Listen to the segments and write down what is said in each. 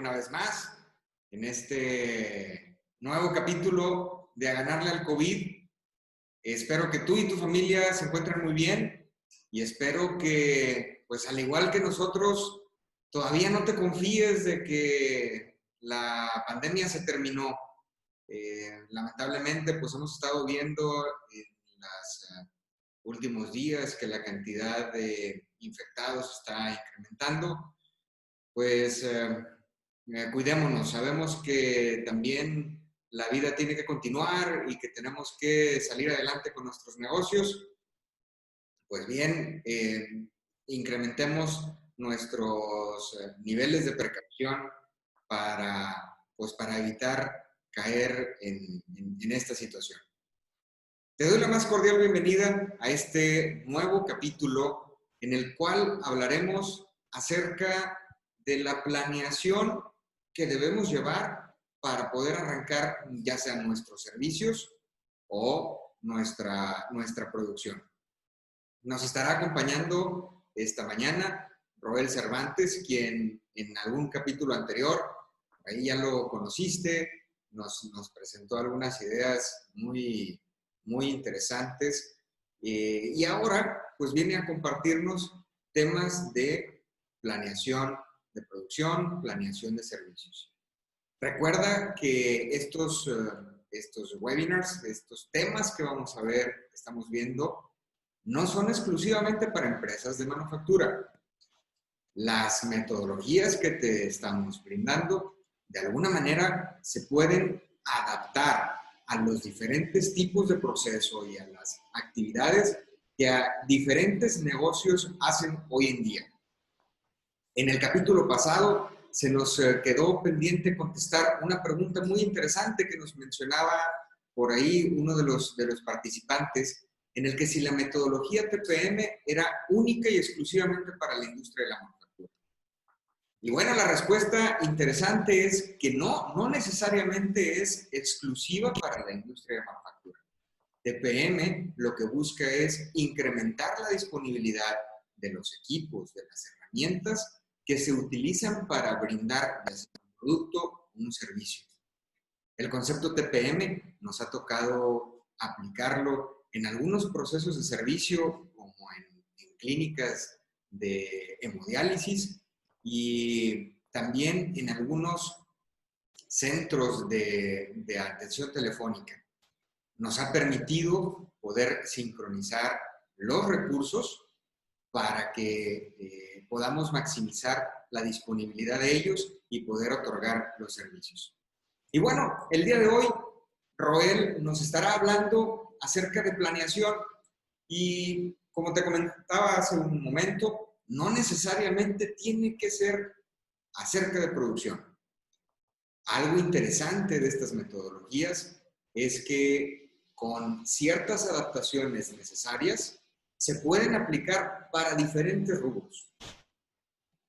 una vez más en este nuevo capítulo de A Ganarle al COVID. Espero que tú y tu familia se encuentren muy bien y espero que, pues al igual que nosotros, todavía no te confíes de que la pandemia se terminó. Lamentablemente, pues hemos estado viendo en los últimos días que la cantidad de infectados está incrementando. Pues cuidémonos, sabemos que también la vida tiene que continuar y que tenemos que salir adelante con nuestros negocios. Pues bien, incrementemos nuestros niveles de precaución para evitar caer en esta situación. Te doy la más cordial bienvenida a este nuevo capítulo en el cual hablaremos acerca de la planeación que debemos llevar para poder arrancar ya sean nuestros servicios o nuestra producción. Nos estará acompañando esta mañana Roel Cervantes, quien en algún capítulo anterior, ahí ya lo conociste, nos presentó algunas ideas muy interesantes y ahora pues viene a compartirnos temas de planeación de producción, planeación de servicios. Recuerda que estos webinars, estos temas que vamos a ver, que estamos viendo, no son exclusivamente para empresas de manufactura. Las metodologías que te estamos brindando, de alguna manera, se pueden adaptar a los diferentes tipos de proceso y a las actividades que a diferentes negocios hacen hoy en día. En el capítulo pasado se nos quedó pendiente contestar una pregunta muy interesante que nos mencionaba por ahí uno de los participantes, en el que si la metodología TPM era única y exclusivamente para la industria de la manufactura. Y bueno, la respuesta interesante es que no necesariamente es exclusiva para la industria de manufactura. TPM lo que busca es incrementar la disponibilidad de los equipos, de las herramientas que se utilizan para brindar un producto o un servicio. El concepto TPM nos ha tocado aplicarlo en algunos procesos de servicio, como en clínicas de hemodiálisis y también en algunos centros de atención telefónica. Nos ha permitido poder sincronizar los recursos para que podamos maximizar la disponibilidad de ellos y poder otorgar los servicios. Y bueno, el día de hoy, Roel nos estará hablando acerca de planeación y, como te comentaba hace un momento, no necesariamente tiene que ser acerca de producción. Algo interesante de estas metodologías es que con ciertas adaptaciones necesarias se pueden aplicar para diferentes rubros.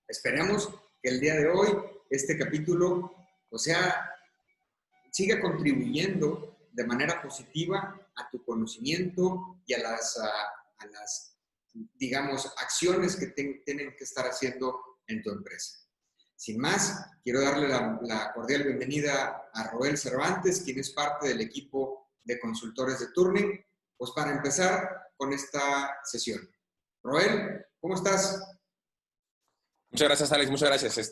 Esperemos que el día de hoy este capítulo, siga contribuyendo de manera positiva a tu conocimiento y a las digamos, acciones que tienen que estar haciendo en tu empresa. Sin más, quiero darle la cordial bienvenida a Roel Cervantes, quien es parte del equipo de consultores de Turning, pues para empezar con esta sesión. Roel, ¿cómo estás? Muchas gracias, Alex. Muchas gracias.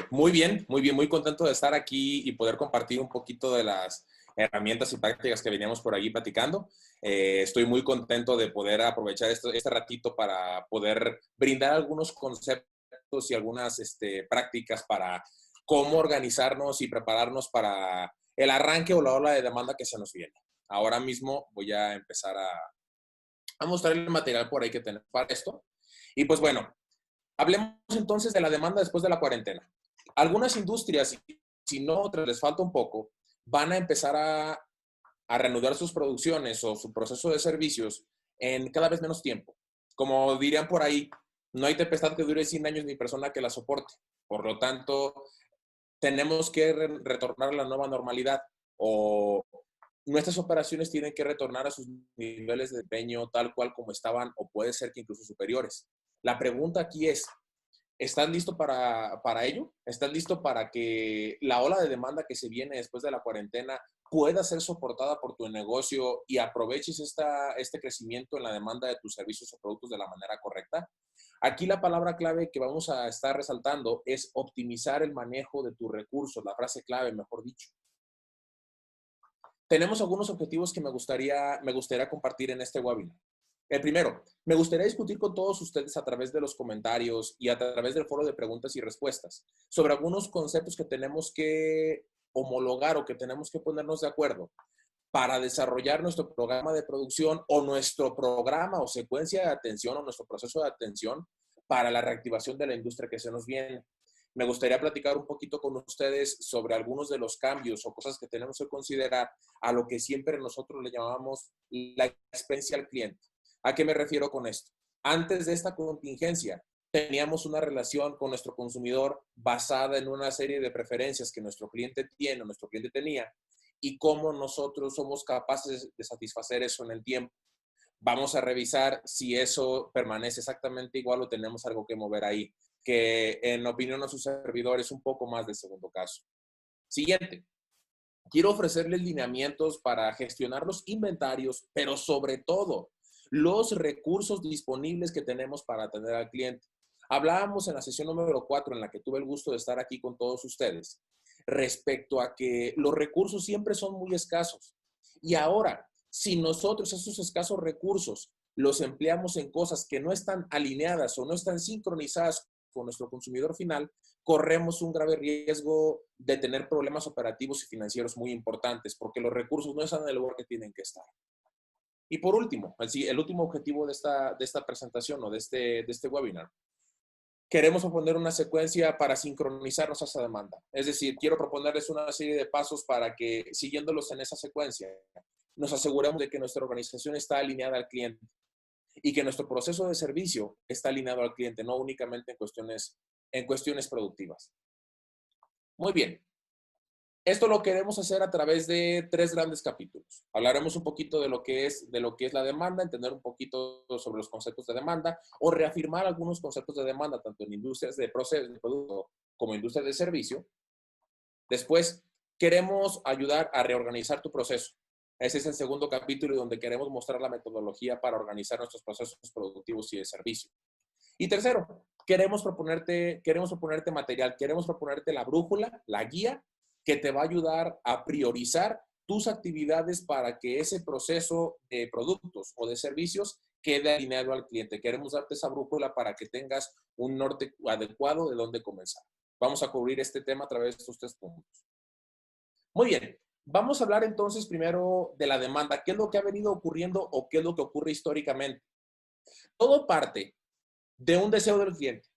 Muy bien, muy contento de estar aquí y poder compartir un poquito de las herramientas y prácticas que veníamos por allí platicando. Estoy muy contento de poder aprovechar este ratito para poder brindar algunos conceptos y algunas prácticas para cómo organizarnos y prepararnos para el arranque o la ola de demanda que se nos viene. Ahora mismo voy a empezar a mostrar el material por ahí que tenemos para esto. Y pues bueno, hablemos entonces de la demanda después de la cuarentena. Algunas industrias, si no otras les falta un poco, van a empezar a reanudar sus producciones o su proceso de servicios en cada vez menos tiempo. Como dirían por ahí, no hay tempestad que dure 100 años ni persona que la soporte. Por lo tanto, tenemos que retornar a la nueva normalidad o nuestras operaciones tienen que retornar a sus niveles de desempeño tal cual como estaban o puede ser que incluso superiores. La pregunta aquí es, ¿Estás listo para ello? ¿Estás listo para que la ola de demanda que se viene después de la cuarentena pueda ser soportada por tu negocio y aproveches este crecimiento en la demanda de tus servicios o productos de la manera correcta? Aquí la palabra clave que vamos a estar resaltando es optimizar el manejo de tus recursos, la frase clave, mejor dicho. Tenemos algunos objetivos que me gustaría compartir en este webinar. El primero, me gustaría discutir con todos ustedes a través de los comentarios y a través del foro de preguntas y respuestas sobre algunos conceptos que tenemos que homologar o que tenemos que ponernos de acuerdo para desarrollar nuestro programa de producción o nuestro programa o secuencia de atención o nuestro proceso de atención para la reactivación de la industria que se nos viene. Me gustaría platicar un poquito con ustedes sobre algunos de los cambios o cosas que tenemos que considerar a lo que siempre nosotros le llamamos la experiencia al cliente. ¿A qué me refiero con esto? Antes de esta contingencia, teníamos una relación con nuestro consumidor basada en una serie de preferencias que nuestro cliente tiene o nuestro cliente tenía y cómo nosotros somos capaces de satisfacer eso en el tiempo. Vamos a revisar si eso permanece exactamente igual o tenemos algo que mover ahí, que en opinión de su servidor es un poco más del segundo caso. Siguiente. Quiero ofrecerles lineamientos para gestionar los inventarios, pero sobre todo los recursos disponibles que tenemos para atender al cliente. Hablábamos en la sesión número 4, en la que tuve el gusto de estar aquí con todos ustedes, respecto a que los recursos siempre son muy escasos. Y ahora, si nosotros esos escasos recursos los empleamos en cosas que no están alineadas o no están sincronizadas con nuestro consumidor final, corremos un grave riesgo de tener problemas operativos y financieros muy importantes, porque los recursos no están en el lugar que tienen que estar. Y por último, el último objetivo de esta presentación o de este webinar, queremos proponer una secuencia para sincronizarnos a esa demanda. Es decir, quiero proponerles una serie de pasos para que, siguiéndolos en esa secuencia, nos aseguremos de que nuestra organización está alineada al cliente y que nuestro proceso de servicio está alineado al cliente, no únicamente en cuestiones productivas. Muy bien. Esto lo queremos hacer a través de 3 grandes capítulos. Hablaremos un poquito de lo que es la demanda, entender un poquito sobre los conceptos de demanda o reafirmar algunos conceptos de demanda, tanto en industrias de proceso de producto como industrias de servicio. Después, queremos ayudar a reorganizar tu proceso. Ese es el segundo capítulo donde queremos mostrar la metodología para organizar nuestros procesos productivos y de servicio. Y tercero, queremos proponerte material, queremos proponerte la brújula, la guía, que te va a ayudar a priorizar tus actividades para que ese proceso de productos o de servicios quede alineado al cliente. Queremos darte esa brújula para que tengas un norte adecuado de dónde comenzar. Vamos a cubrir este tema a través de estos 3 puntos. Muy bien, vamos a hablar entonces primero de la demanda. ¿Qué es lo que ha venido ocurriendo o qué es lo que ocurre históricamente? Todo parte de un deseo del cliente.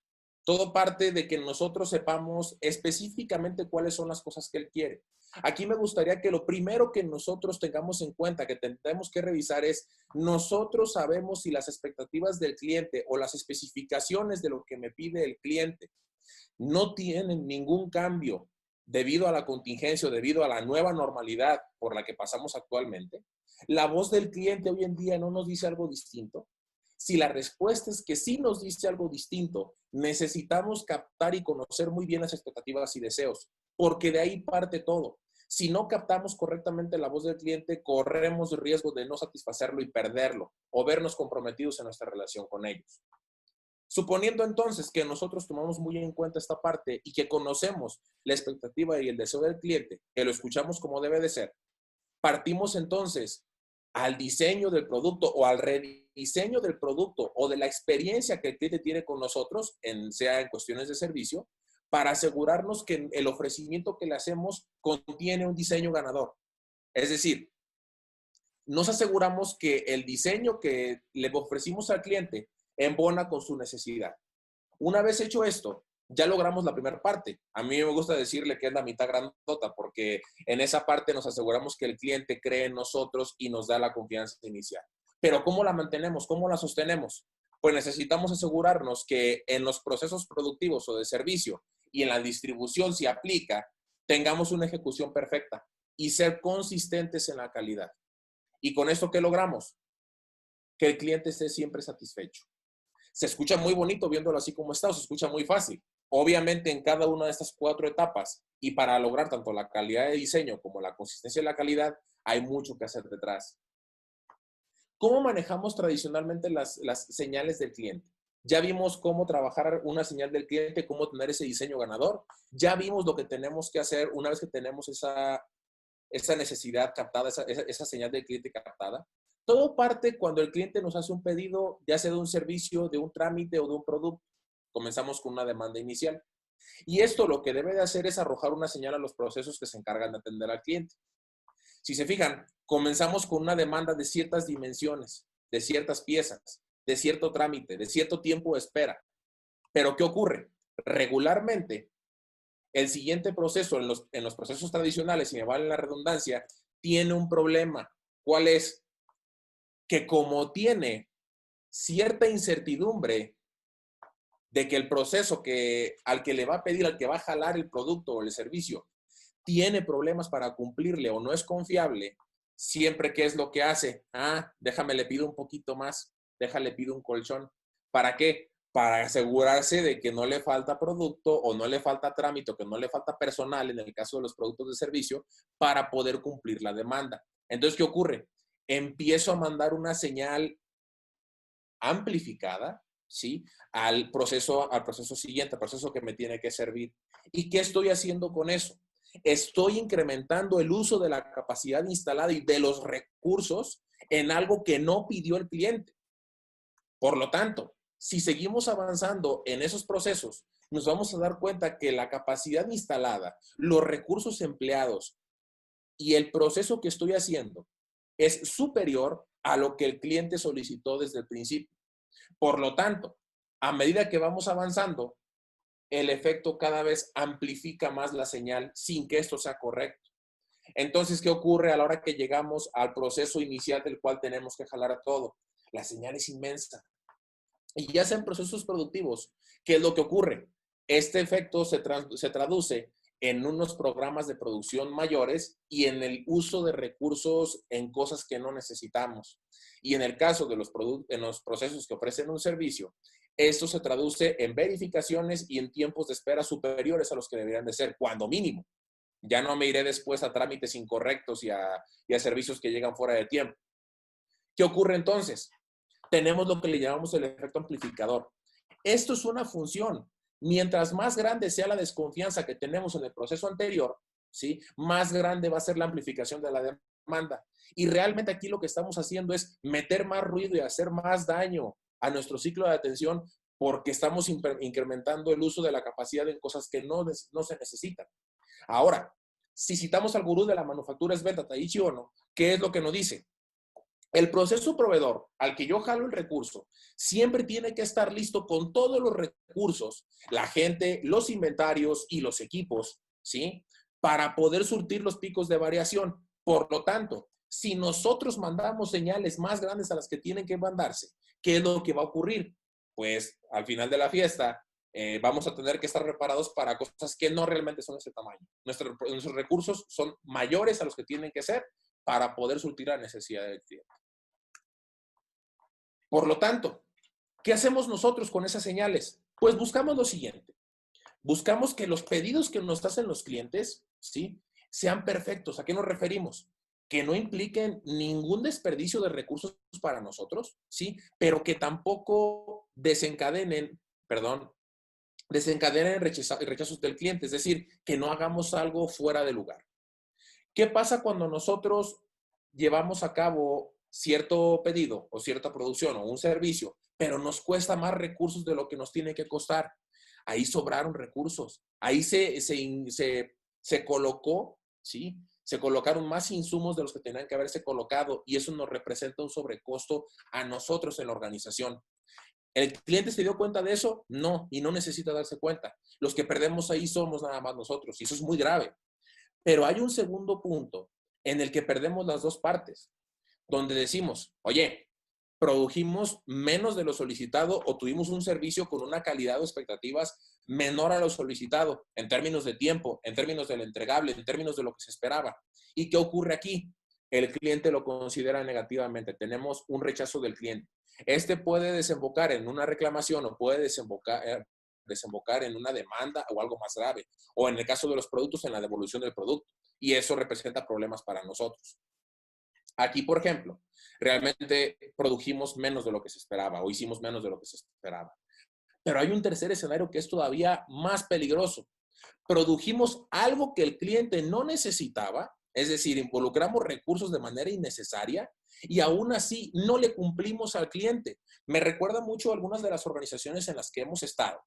Todo parte de que nosotros sepamos específicamente cuáles son las cosas que él quiere. Aquí me gustaría que lo primero que nosotros tengamos en cuenta, que tendremos que revisar es, nosotros sabemos si las expectativas del cliente o las especificaciones de lo que me pide el cliente no tienen ningún cambio debido a la contingencia o debido a la nueva normalidad por la que pasamos actualmente. La voz del cliente hoy en día no nos dice algo distinto. Si la respuesta es que sí nos dice algo distinto, necesitamos captar y conocer muy bien las expectativas y deseos, porque de ahí parte todo. Si no captamos correctamente la voz del cliente, corremos el riesgo de no satisfacerlo y perderlo, o vernos comprometidos en nuestra relación con ellos. Suponiendo entonces que nosotros tomamos muy en cuenta esta parte y que conocemos la expectativa y el deseo del cliente, que lo escuchamos como debe de ser, partimos entonces al diseño del producto o al rediseño del producto o de la experiencia que el cliente tiene con nosotros, sea en cuestiones de servicio, para asegurarnos que el ofrecimiento que le hacemos contiene un diseño ganador. Es decir, nos aseguramos que el diseño que le ofrecimos al cliente embona con su necesidad. Una vez hecho esto, ya logramos la primera parte. A mí me gusta decirle que es la mitad grandota, porque en esa parte nos aseguramos que el cliente cree en nosotros y nos da la confianza inicial. Pero ¿cómo la mantenemos? ¿Cómo la sostenemos? Pues necesitamos asegurarnos que en los procesos productivos o de servicio y en la distribución, si aplica, tengamos una ejecución perfecta y ser consistentes en la calidad. ¿Y con esto qué logramos? Que el cliente esté siempre satisfecho. Se escucha muy bonito viéndolo así como está, o se escucha muy fácil. Obviamente en cada una de estas 4 etapas y para lograr tanto la calidad de diseño como la consistencia de la calidad, hay mucho que hacer detrás. ¿Cómo manejamos tradicionalmente las señales del cliente? Ya vimos cómo trabajar una señal del cliente, cómo tener ese diseño ganador. Ya vimos lo que tenemos que hacer una vez que tenemos esa necesidad captada, esa señal del cliente captada. Todo parte cuando el cliente nos hace un pedido, ya sea de un servicio, de un trámite o de un producto. Comenzamos con una demanda inicial. Y esto lo que debe de hacer es arrojar una señal a los procesos que se encargan de atender al cliente. Si se fijan, comenzamos con una demanda de ciertas dimensiones, de ciertas piezas, de cierto trámite, de cierto tiempo de espera. Pero ¿qué ocurre? Regularmente, el siguiente proceso, en los procesos tradicionales, si me vale la redundancia, tiene un problema. ¿Cuál es? Que como tiene cierta incertidumbre de que el proceso al que le va a pedir, al que va a jalar el producto o el servicio, tiene problemas para cumplirle o no es confiable, siempre ¿qué es lo que hace? Déjame le pido un poquito más, déjale pido un colchón. ¿Para qué? Para asegurarse de que no le falta producto o no le falta trámite o que no le falta personal, en el caso de los productos de servicio, para poder cumplir la demanda. Entonces, ¿qué ocurre? Empiezo a mandar una señal amplificada, ¿sí? Al proceso siguiente, al proceso que me tiene que servir. ¿Y qué estoy haciendo con eso? Estoy incrementando el uso de la capacidad instalada y de los recursos en algo que no pidió el cliente. Por lo tanto, si seguimos avanzando en esos procesos, nos vamos a dar cuenta que la capacidad instalada, los recursos empleados y el proceso que estoy haciendo es superior a lo que el cliente solicitó desde el principio. Por lo tanto, a medida que vamos avanzando, el efecto cada vez amplifica más la señal sin que esto sea correcto. Entonces, ¿qué ocurre a la hora que llegamos al proceso inicial del cual tenemos que jalar a todo? La señal es inmensa. Y ya sea en procesos productivos, ¿qué es lo que ocurre? Este efecto se traduce en unos programas de producción mayores y en el uso de recursos en cosas que no necesitamos. Y en el caso de en los procesos que ofrecen un servicio, esto se traduce en verificaciones y en tiempos de espera superiores a los que deberían de ser, cuando mínimo. Ya no me iré después a trámites incorrectos y a servicios que llegan fuera de tiempo. ¿Qué ocurre entonces? Tenemos lo que le llamamos el efecto amplificador. Esto es una función. Mientras más grande sea la desconfianza que tenemos en el proceso anterior, ¿sí? Más grande va a ser la amplificación de la demanda. Y realmente aquí lo que estamos haciendo es meter más ruido y hacer más daño a nuestro ciclo de atención porque estamos incrementando el uso de la capacidad en cosas que no se necesitan. Ahora, si citamos al gurú de la manufactura esbelta, Taiichi Ohno, ¿qué es lo que nos dice? El proceso proveedor al que yo jalo el recurso siempre tiene que estar listo con todos los recursos, la gente, los inventarios y los equipos, ¿sí? Para poder surtir los picos de variación. Por lo tanto, si nosotros mandamos señales más grandes a las que tienen que mandarse, ¿qué es lo que va a ocurrir? Pues al final de la fiesta vamos a tener que estar preparados para cosas que no realmente son de ese tamaño. Nuestros recursos son mayores a los que tienen que ser para poder surtir la necesidad del cliente. Por lo tanto, ¿qué hacemos nosotros con esas señales? Pues buscamos lo siguiente. Buscamos que los pedidos que nos hacen los clientes, ¿sí? Sean perfectos. ¿A qué nos referimos? Que no impliquen ningún desperdicio de recursos para nosotros, ¿sí? Pero que tampoco desencadenen rechazos del cliente. Es decir, que no hagamos algo fuera de lugar. ¿Qué pasa cuando nosotros llevamos a cabo cierto pedido o cierta producción o un servicio, pero nos cuesta más recursos de lo que nos tiene que costar? Ahí sobraron recursos. Ahí se colocó, ¿sí? Se colocaron más insumos de los que tenían que haberse colocado y eso nos representa un sobrecosto a nosotros en la organización. ¿El cliente se dio cuenta de eso? No, y no necesita darse cuenta. Los que perdemos ahí somos nada más nosotros y eso es muy grave. Pero hay un segundo punto en el que perdemos las dos partes, donde decimos, oye, produjimos menos de lo solicitado o tuvimos un servicio con una calidad o expectativas menor a lo solicitado en términos de tiempo, en términos del entregable, en términos de lo que se esperaba. ¿Y qué ocurre aquí? El cliente lo considera negativamente. Tenemos un rechazo del cliente. Este puede desembocar en una reclamación o puede desembocar en una demanda o algo más grave, o en el caso de los productos, en la devolución del producto. Y eso representa problemas para nosotros. Aquí, por ejemplo, realmente produjimos menos de lo que se esperaba o hicimos menos de lo que se esperaba. Pero hay un tercer escenario que es todavía más peligroso. Produjimos algo que el cliente no necesitaba, es decir, involucramos recursos de manera innecesaria y aún así no le cumplimos al cliente. Me recuerda mucho a algunas de las organizaciones en las que hemos estado,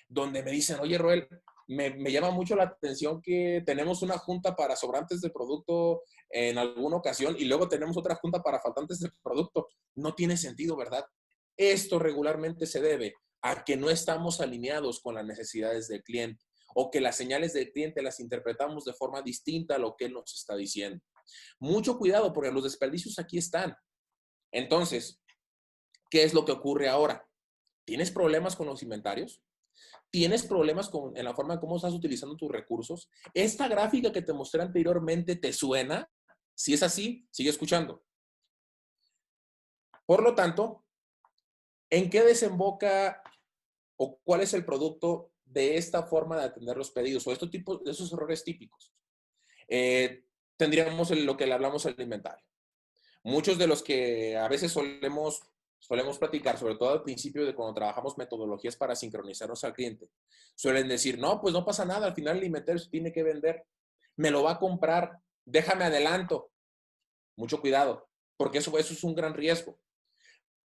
donde me dicen, oye, Roel, me llama mucho la atención que tenemos una junta para sobrantes de producto en alguna ocasión y luego tenemos otra junta para faltantes de producto. No tiene sentido, ¿verdad? Esto regularmente se debe a que no estamos alineados con las necesidades del cliente o que las señales del cliente las interpretamos de forma distinta a lo que él nos está diciendo. Mucho cuidado porque los desperdicios aquí están. Entonces, ¿qué es lo que ocurre ahora? ¿Tienes problemas con los inventarios? ¿Tienes problemas en la forma en cómo estás utilizando tus recursos? ¿Esta gráfica que te mostré anteriormente te suena? Si es así, sigue escuchando. Por lo tanto, ¿en qué desemboca o cuál es el producto de esta forma de atender los pedidos o estos tipos de esos errores típicos? Tendríamos lo que le hablamos al inventario. Muchos de los que a veces solemos platicar, sobre todo al principio de cuando trabajamos metodologías para sincronizarnos al cliente, suelen decir, no, pues no pasa nada, al final el inventario se tiene que vender, me lo va a comprar, déjame adelanto. Mucho cuidado, porque eso es un gran riesgo.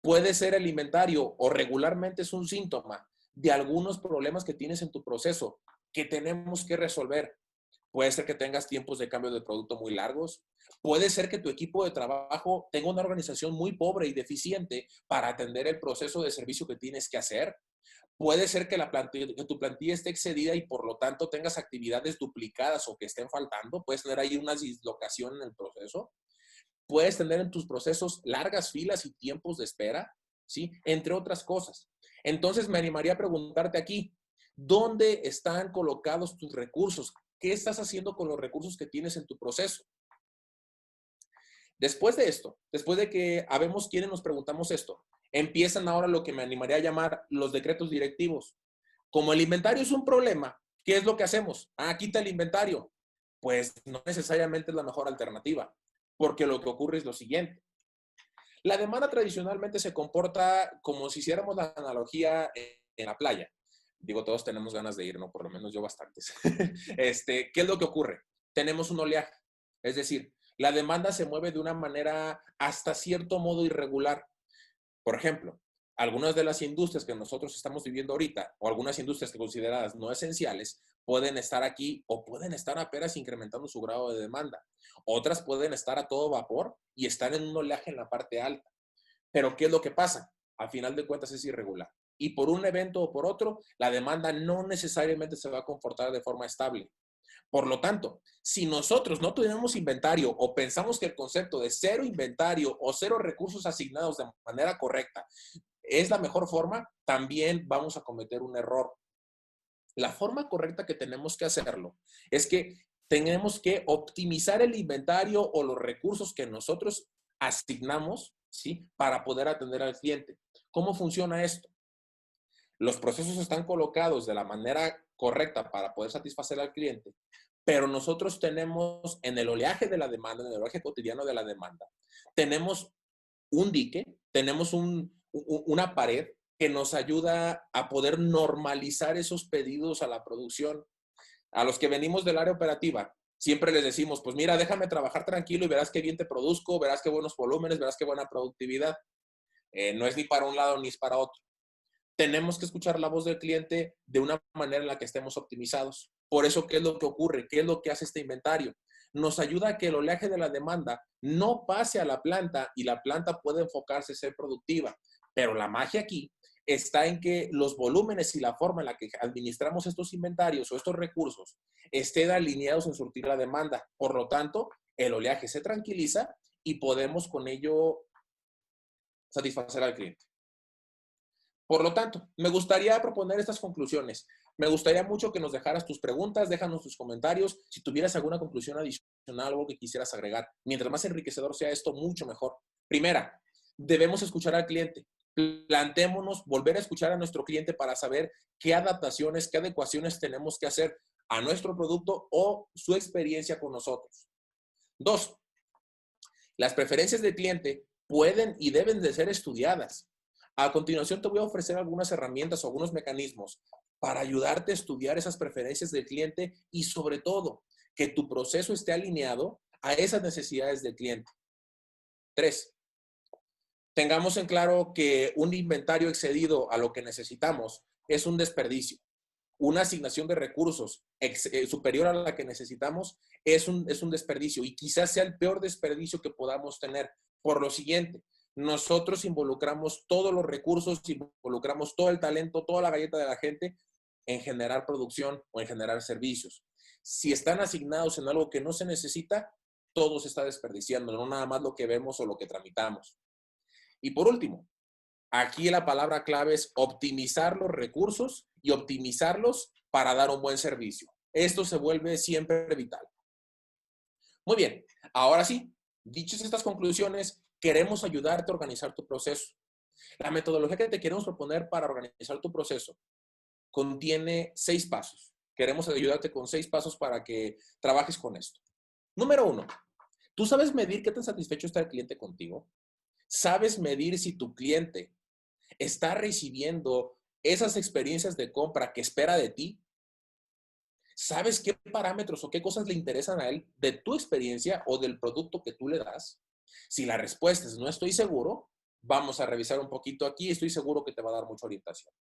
Puede ser el inventario o regularmente es un síntoma de algunos problemas que tienes en tu proceso que tenemos que resolver. Puede ser que tengas tiempos de cambio de producto muy largos. Puede ser que tu equipo de trabajo tenga una organización muy pobre y deficiente para atender el proceso de servicio que tienes que hacer. Puede ser que tu plantilla esté excedida y por lo tanto tengas actividades duplicadas o que estén faltando. Puedes tener ahí una dislocación en el proceso. Puedes tener en tus procesos largas filas y tiempos de espera, ¿sí? Entre otras cosas. Entonces me animaría a preguntarte aquí, ¿dónde están colocados tus recursos? ¿Qué estás haciendo con los recursos que tienes en tu proceso? Después de esto, después de que habemos quienes nos preguntamos esto, empiezan ahora lo que me animaría a llamar los decretos directivos. Como el inventario es un problema, ¿qué es lo que hacemos? Ah, quita el inventario. Pues no necesariamente es la mejor alternativa, porque lo que ocurre es lo siguiente. La demanda tradicionalmente se comporta como si hiciéramos la analogía en la playa. Digo, todos tenemos ganas de ir, ¿no? Por lo menos yo bastantes. ¿Qué es lo que ocurre? Tenemos un oleaje. Es decir, la demanda se mueve de una manera hasta cierto modo irregular. Por ejemplo, algunas de las industrias que nosotros estamos viviendo ahorita, o algunas industrias que consideradas no esenciales, pueden estar aquí o pueden estar apenas incrementando su grado de demanda. Otras pueden estar a todo vapor y estar en un oleaje en la parte alta. Pero ¿qué es lo que pasa? A final de cuentas es irregular. Y por un evento o por otro, la demanda no necesariamente se va a comportar de forma estable. Por lo tanto, si nosotros no tenemos inventario o pensamos que el concepto de cero inventario o cero recursos asignados de manera correcta es la mejor forma, también vamos a cometer un error. La forma correcta que tenemos que hacerlo es que tenemos que optimizar el inventario o los recursos que nosotros asignamos, ¿sí? Para poder atender al cliente. ¿Cómo funciona esto? Los procesos están colocados de la manera correcta para poder satisfacer al cliente, pero nosotros tenemos en el oleaje de la demanda, en el oleaje cotidiano de la demanda, tenemos un dique, tenemos una pared que nos ayuda a poder normalizar esos pedidos a la producción. A los que venimos del área operativa, siempre les decimos, pues mira, déjame trabajar tranquilo y verás qué bien te produzco, verás qué buenos volúmenes, verás qué buena productividad. No es ni para un lado ni es para otro. Tenemos que escuchar la voz del cliente de una manera en la que estemos optimizados. Por eso, ¿qué es lo que ocurre? ¿Qué es lo que hace este inventario? Nos ayuda a que el oleaje de la demanda no pase a la planta y la planta pueda enfocarse en ser productiva. Pero la magia aquí está en que los volúmenes y la forma en la que administramos estos inventarios o estos recursos estén alineados en surtir la demanda. Por lo tanto, el oleaje se tranquiliza y podemos con ello satisfacer al cliente. Por lo tanto, me gustaría proponer estas conclusiones. Me gustaría mucho que nos dejaras tus preguntas, déjanos tus comentarios. Si tuvieras alguna conclusión adicional, algo que quisieras agregar. Mientras más enriquecedor sea esto, mucho mejor. Primera, debemos escuchar al cliente. Plantémonos volver a escuchar a nuestro cliente para saber qué adaptaciones, qué adecuaciones tenemos que hacer a nuestro producto o su experiencia con nosotros. 2, las preferencias del cliente pueden y deben de ser estudiadas. A continuación te voy a ofrecer algunas herramientas o algunos mecanismos para ayudarte a estudiar esas preferencias del cliente y sobre todo que tu proceso esté alineado a esas necesidades del cliente. 3, tengamos en claro que un inventario excedido a lo que necesitamos es un desperdicio. Una asignación de recursos superior a la que necesitamos es un desperdicio y quizás sea el peor desperdicio que podamos tener. Por lo siguiente, nosotros involucramos todos los recursos, involucramos todo el talento, toda la galleta de la gente en generar producción o en generar servicios. Si están asignados en algo que no se necesita, todo se está desperdiciando, no nada más lo que vemos o lo que tramitamos. Y por último, aquí la palabra clave es optimizar los recursos y optimizarlos para dar un buen servicio. Esto se vuelve siempre vital. Muy bien, ahora sí, dichas estas conclusiones, queremos ayudarte a organizar tu proceso. La metodología que te queremos proponer para organizar tu proceso contiene 6 pasos. Queremos ayudarte con 6 pasos para que trabajes con esto. Número 1, ¿tú sabes medir qué tan satisfecho está el cliente contigo? ¿Sabes medir si tu cliente está recibiendo esas experiencias de compra que espera de ti? ¿Sabes qué parámetros o qué cosas le interesan a él de tu experiencia o del producto que tú le das? Si la respuesta es no estoy seguro, vamos a revisar un poquito aquí. Estoy seguro que te va a dar mucha orientación.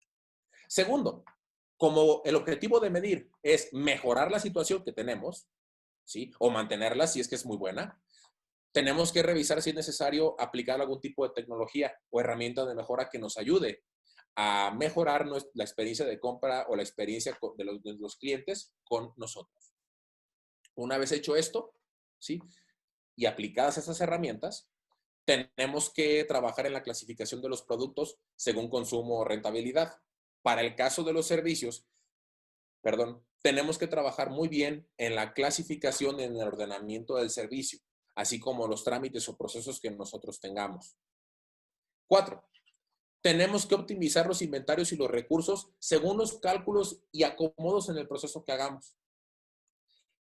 Segundo, como el objetivo de medir es mejorar la situación que tenemos, ¿sí? O mantenerla si es que es muy buena, tenemos que revisar si es necesario aplicar algún tipo de tecnología o herramienta de mejora que nos ayude a mejorar la experiencia de compra o la experiencia de los clientes con nosotros. Una vez hecho esto, ¿sí? Y aplicadas estas herramientas, tenemos que trabajar en la clasificación de los productos según consumo o rentabilidad. Para el caso de los servicios, tenemos que trabajar muy bien en la clasificación y en el ordenamiento del servicio, así como los trámites o procesos que nosotros tengamos. 4, tenemos que optimizar los inventarios y los recursos según los cálculos y acomodos en el proceso que hagamos.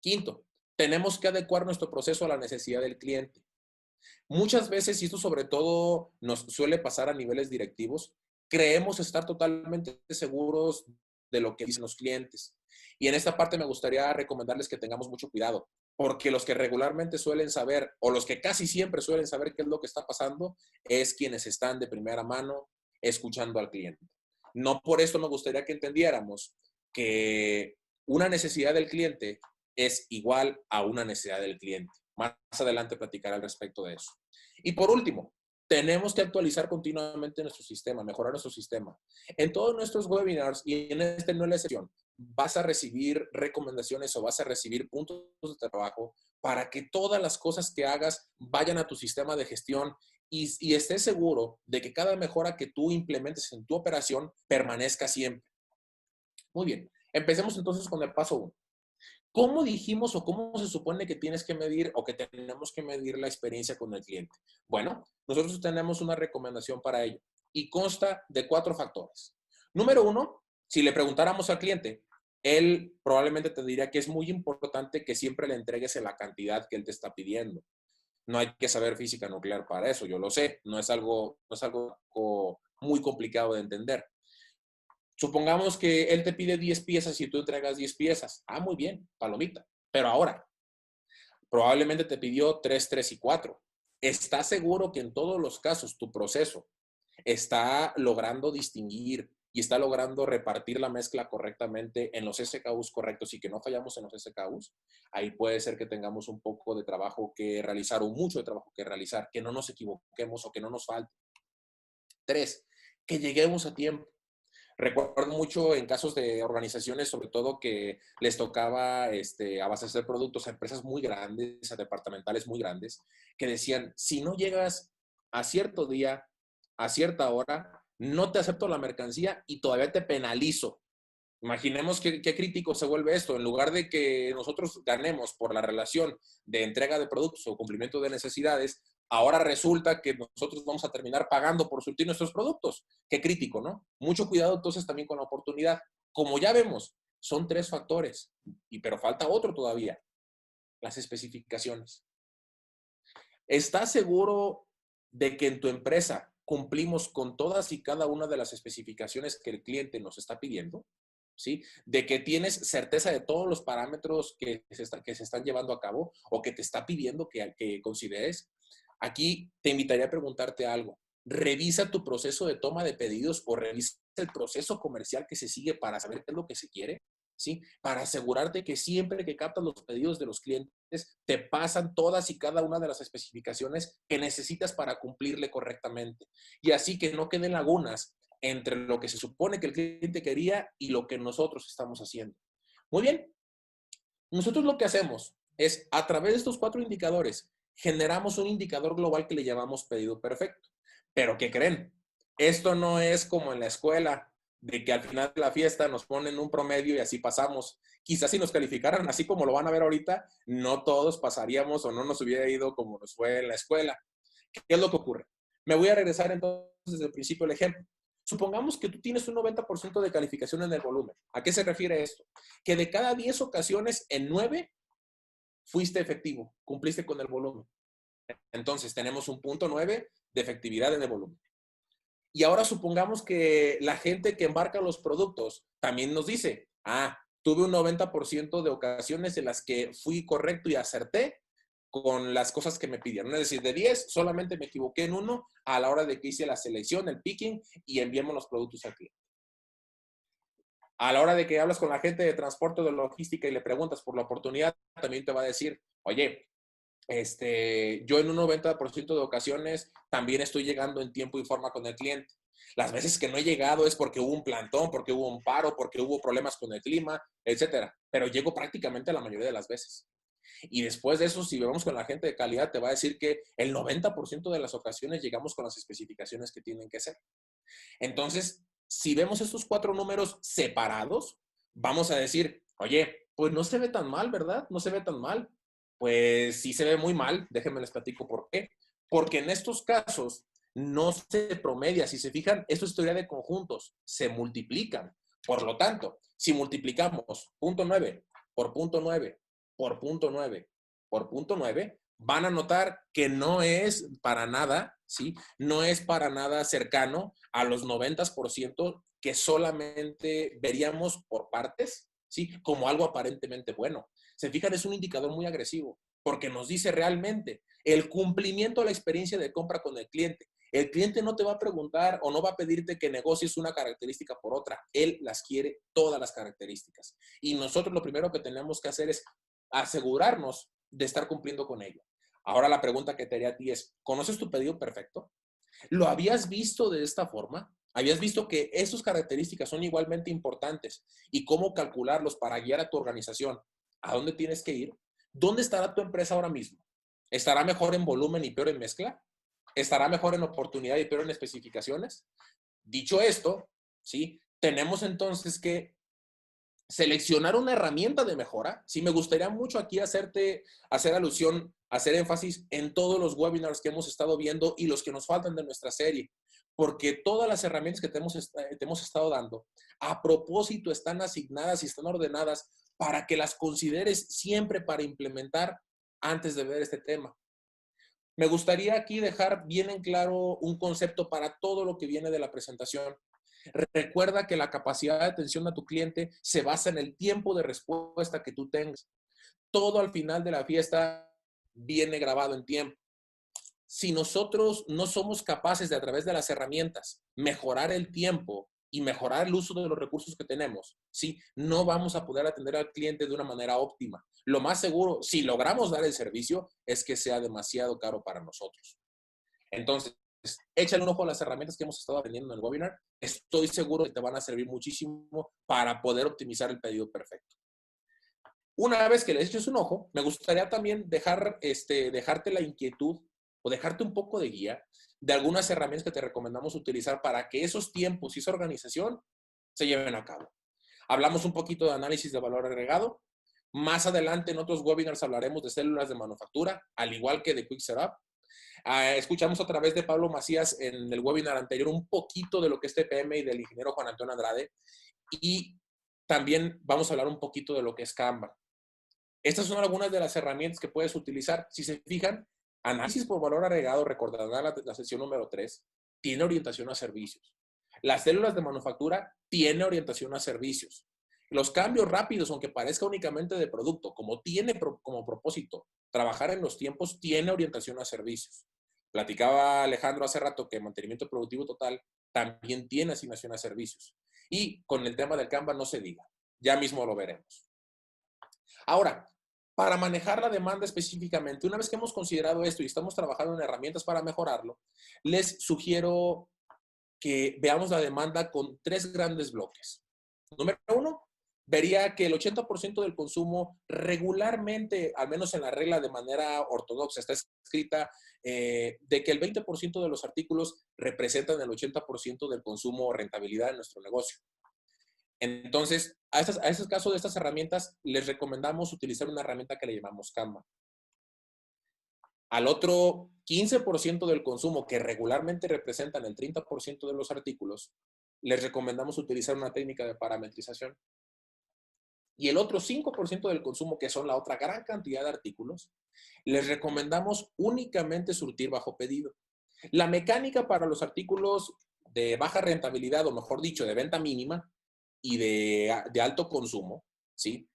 5, tenemos que adecuar nuestro proceso a la necesidad del cliente. Muchas veces, y esto sobre todo nos suele pasar a niveles directivos, creemos estar totalmente seguros de lo que dicen los clientes. Y en esta parte me gustaría recomendarles que tengamos mucho cuidado, porque los que regularmente suelen saber, o los que casi siempre suelen saber qué es lo que está pasando, es quienes están de primera mano escuchando al cliente. No por esto me gustaría que entendiéramos que una necesidad del cliente es igual a una necesidad del cliente. Más adelante platicaré al respecto de eso. Y por último, tenemos que actualizar continuamente nuestro sistema, mejorar nuestro sistema. En todos nuestros webinars y en este no es la excepción, vas a recibir recomendaciones o vas a recibir puntos de trabajo para que todas las cosas que hagas vayan a tu sistema de gestión y estés seguro de que cada mejora que tú implementes en tu operación permanezca siempre. Muy bien, empecemos entonces con el paso 1. ¿Cómo dijimos o cómo se supone que tienes que medir o que tenemos que medir la experiencia con el cliente? Bueno, nosotros tenemos una recomendación para ello y consta de 4 factores. Número 1, si le preguntáramos al cliente, él probablemente te diría que es muy importante que siempre le entregues en la cantidad que él te está pidiendo. No hay que saber física nuclear para eso, yo lo sé, no es algo muy complicado de entender. Supongamos que él te pide 10 piezas y tú entregas 10 piezas. Ah, muy bien, palomita. Pero ahora, probablemente te pidió 3, 3 y 4. ¿Estás seguro que en todos los casos tu proceso está logrando distinguir y está logrando repartir la mezcla correctamente en los SKUs correctos y que no fallamos en los SKUs? Ahí puede ser que tengamos un poco de trabajo que realizar o mucho de trabajo que realizar, que no nos equivoquemos o que no nos falte. 3, que lleguemos a tiempo. Recuerdo mucho en casos de organizaciones, sobre todo que les tocaba abastecer productos a empresas muy grandes, a departamentales muy grandes, que decían, si no llegas a cierto día, a cierta hora, no te acepto la mercancía y todavía te penalizo. Imaginemos qué crítico se vuelve esto. En lugar de que nosotros ganemos por la relación de entrega de productos o cumplimiento de necesidades, ahora resulta que nosotros vamos a terminar pagando por surtir nuestros productos. Qué crítico, ¿no? Mucho cuidado entonces también con la oportunidad. Como ya vemos, son 3 factores, pero falta otro todavía, las especificaciones. ¿Estás seguro de que en tu empresa cumplimos con todas y cada una de las especificaciones que el cliente nos está pidiendo? ¿Sí? De que tienes certeza de todos los parámetros que se están llevando a cabo o que te está pidiendo que consideres. Aquí te invitaría a preguntarte algo. Revisa tu proceso de toma de pedidos o revisa el proceso comercial que se sigue para saber qué es lo que se quiere, ¿sí? Para asegurarte que siempre que captas los pedidos de los clientes, te pasan todas y cada una de las especificaciones que necesitas para cumplirle correctamente. Y así que no queden lagunas entre lo que se supone que el cliente quería y lo que nosotros estamos haciendo. Muy bien, nosotros lo que hacemos es, a través de estos 4 indicadores, generamos un indicador global que le llamamos pedido perfecto. Pero ¿qué creen? Esto no es como en la escuela, de que al final de la fiesta nos ponen un promedio y así pasamos. Quizás si nos calificaran así como lo van a ver ahorita, no todos pasaríamos o no nos hubiera ido como nos fue en la escuela. ¿Qué es lo que ocurre? Me voy a regresar entonces desde el principio del ejemplo. Supongamos que tú tienes un 90% de calificación en el volumen. ¿A qué se refiere esto? Que de cada 10 ocasiones, en 9 fuiste efectivo, cumpliste con el volumen. Entonces tenemos un punto 9 de efectividad en el volumen. Y ahora supongamos que la gente que embarca los productos también nos dice, tuve un 90% de ocasiones en las que fui correcto y acerté con las cosas que me pidieron. Es decir, de 10, solamente me equivoqué en 1 a la hora de que hice la selección, el picking y enviamos los productos al cliente. A la hora de que hablas con la gente de transporte o de logística y le preguntas por la oportunidad, también te va a decir, oye, yo en un 90% de ocasiones también estoy llegando en tiempo y forma con el cliente. Las veces que no he llegado es porque hubo un plantón, porque hubo un paro, porque hubo problemas con el clima, etcétera. Pero llego prácticamente la mayoría de las veces. Y después de eso, si vemos con la gente de calidad, te va a decir que el 90% de las ocasiones llegamos con las especificaciones que tienen que ser. Entonces, si vemos estos 4 números separados, vamos a decir, oye, pues no se ve tan mal, ¿verdad? No se ve tan mal. Pues sí se ve muy mal, déjenme les platico por qué. Porque en estos casos no se promedia, si se fijan, esto es teoría de conjuntos, se multiplican. Por lo tanto, si multiplicamos punto 9 por punto 9 por punto 9 por punto 9, van a notar que no es para nada, ¿sí? No es para nada cercano a los 90% que solamente veríamos por partes, ¿sí? Como algo aparentemente bueno. Se fijan, es un indicador muy agresivo, porque nos dice realmente el cumplimiento de la experiencia de compra con el cliente. El cliente no te va a preguntar o no va a pedirte que negocies una característica por otra. Él las quiere todas las características. Y nosotros lo primero que tenemos que hacer es asegurarnos de estar cumpliendo con ello. Ahora la pregunta que te haría a ti es, ¿conoces tu pedido perfecto? ¿Lo habías visto de esta forma? ¿Habías visto que esas características son igualmente importantes y cómo calcularlos para guiar a tu organización? ¿A dónde tienes que ir? ¿Dónde estará tu empresa ahora mismo? ¿Estará mejor en volumen y peor en mezcla? ¿Estará mejor en oportunidad y peor en especificaciones? Dicho esto, ¿sí? Tenemos entonces que seleccionar una herramienta de mejora. Sí, me gustaría mucho aquí hacer alusión, hacer énfasis en todos los webinars que hemos estado viendo y los que nos faltan de nuestra serie, porque todas las herramientas que te hemos estado dando, a propósito, están asignadas y están ordenadas para que las consideres siempre para implementar antes de ver este tema. Me gustaría aquí dejar bien en claro un concepto para todo lo que viene de la presentación. Recuerda que la capacidad de atención a tu cliente se basa en el tiempo de respuesta que tú tengas. Todo al final de la fiesta viene grabado en tiempo. Si nosotros no somos capaces de, a través de las herramientas, mejorar el tiempo y mejorar el uso de los recursos que tenemos, ¿sí? No vamos a poder atender al cliente de una manera óptima. Lo más seguro, si logramos dar el servicio, es que sea demasiado caro para nosotros. Entonces, échale un ojo a las herramientas que hemos estado aprendiendo en el webinar. Estoy seguro que te van a servir muchísimo para poder optimizar el pedido perfecto. Una vez que le eches un ojo, me gustaría también dejarte la inquietud o dejarte un poco de guía de algunas herramientas que te recomendamos utilizar para que esos tiempos y esa organización se lleven a cabo. Hablamos un poquito de análisis de valor agregado. Más adelante en otros webinars hablaremos de células de manufactura, al igual que de Quick Setup. Escuchamos a través de Pablo Macías en el webinar anterior un poquito de lo que es TPM y del ingeniero Juan Antonio Andrade. Y también vamos a hablar un poquito de lo que es Kanban. Estas son algunas de las herramientas que puedes utilizar. Si se fijan, análisis por valor agregado, recordarán la sesión número 3, tiene orientación a servicios. Las células de manufactura tiene orientación a servicios. Los cambios rápidos, aunque parezca únicamente de producto, como tiene como propósito trabajar en los tiempos, tiene orientación a servicios. Platicaba Alejandro hace rato que mantenimiento productivo total también tiene asignación a servicios. Y con el tema del Kanban no se diga. Ya mismo lo veremos. Ahora, para manejar la demanda específicamente, una vez que hemos considerado esto y estamos trabajando en herramientas para mejorarlo, les sugiero que veamos la demanda con 3 grandes bloques. Número 1, vería que el 80% del consumo regularmente, al menos en la regla de manera ortodoxa, está escrita de que el 20% de los artículos representan el 80% del consumo o rentabilidad de nuestro negocio. Entonces, a esos casos de estas herramientas, les recomendamos utilizar una herramienta que le llamamos Kanban. Al otro 15% del consumo, que regularmente representan el 30% de los artículos, les recomendamos utilizar una técnica de parametrización. Y el otro 5% del consumo, que son la otra gran cantidad de artículos, les recomendamos únicamente surtir bajo pedido. La mecánica para los artículos de baja rentabilidad, o mejor dicho, de venta mínima y de alto consumo, ¿sí?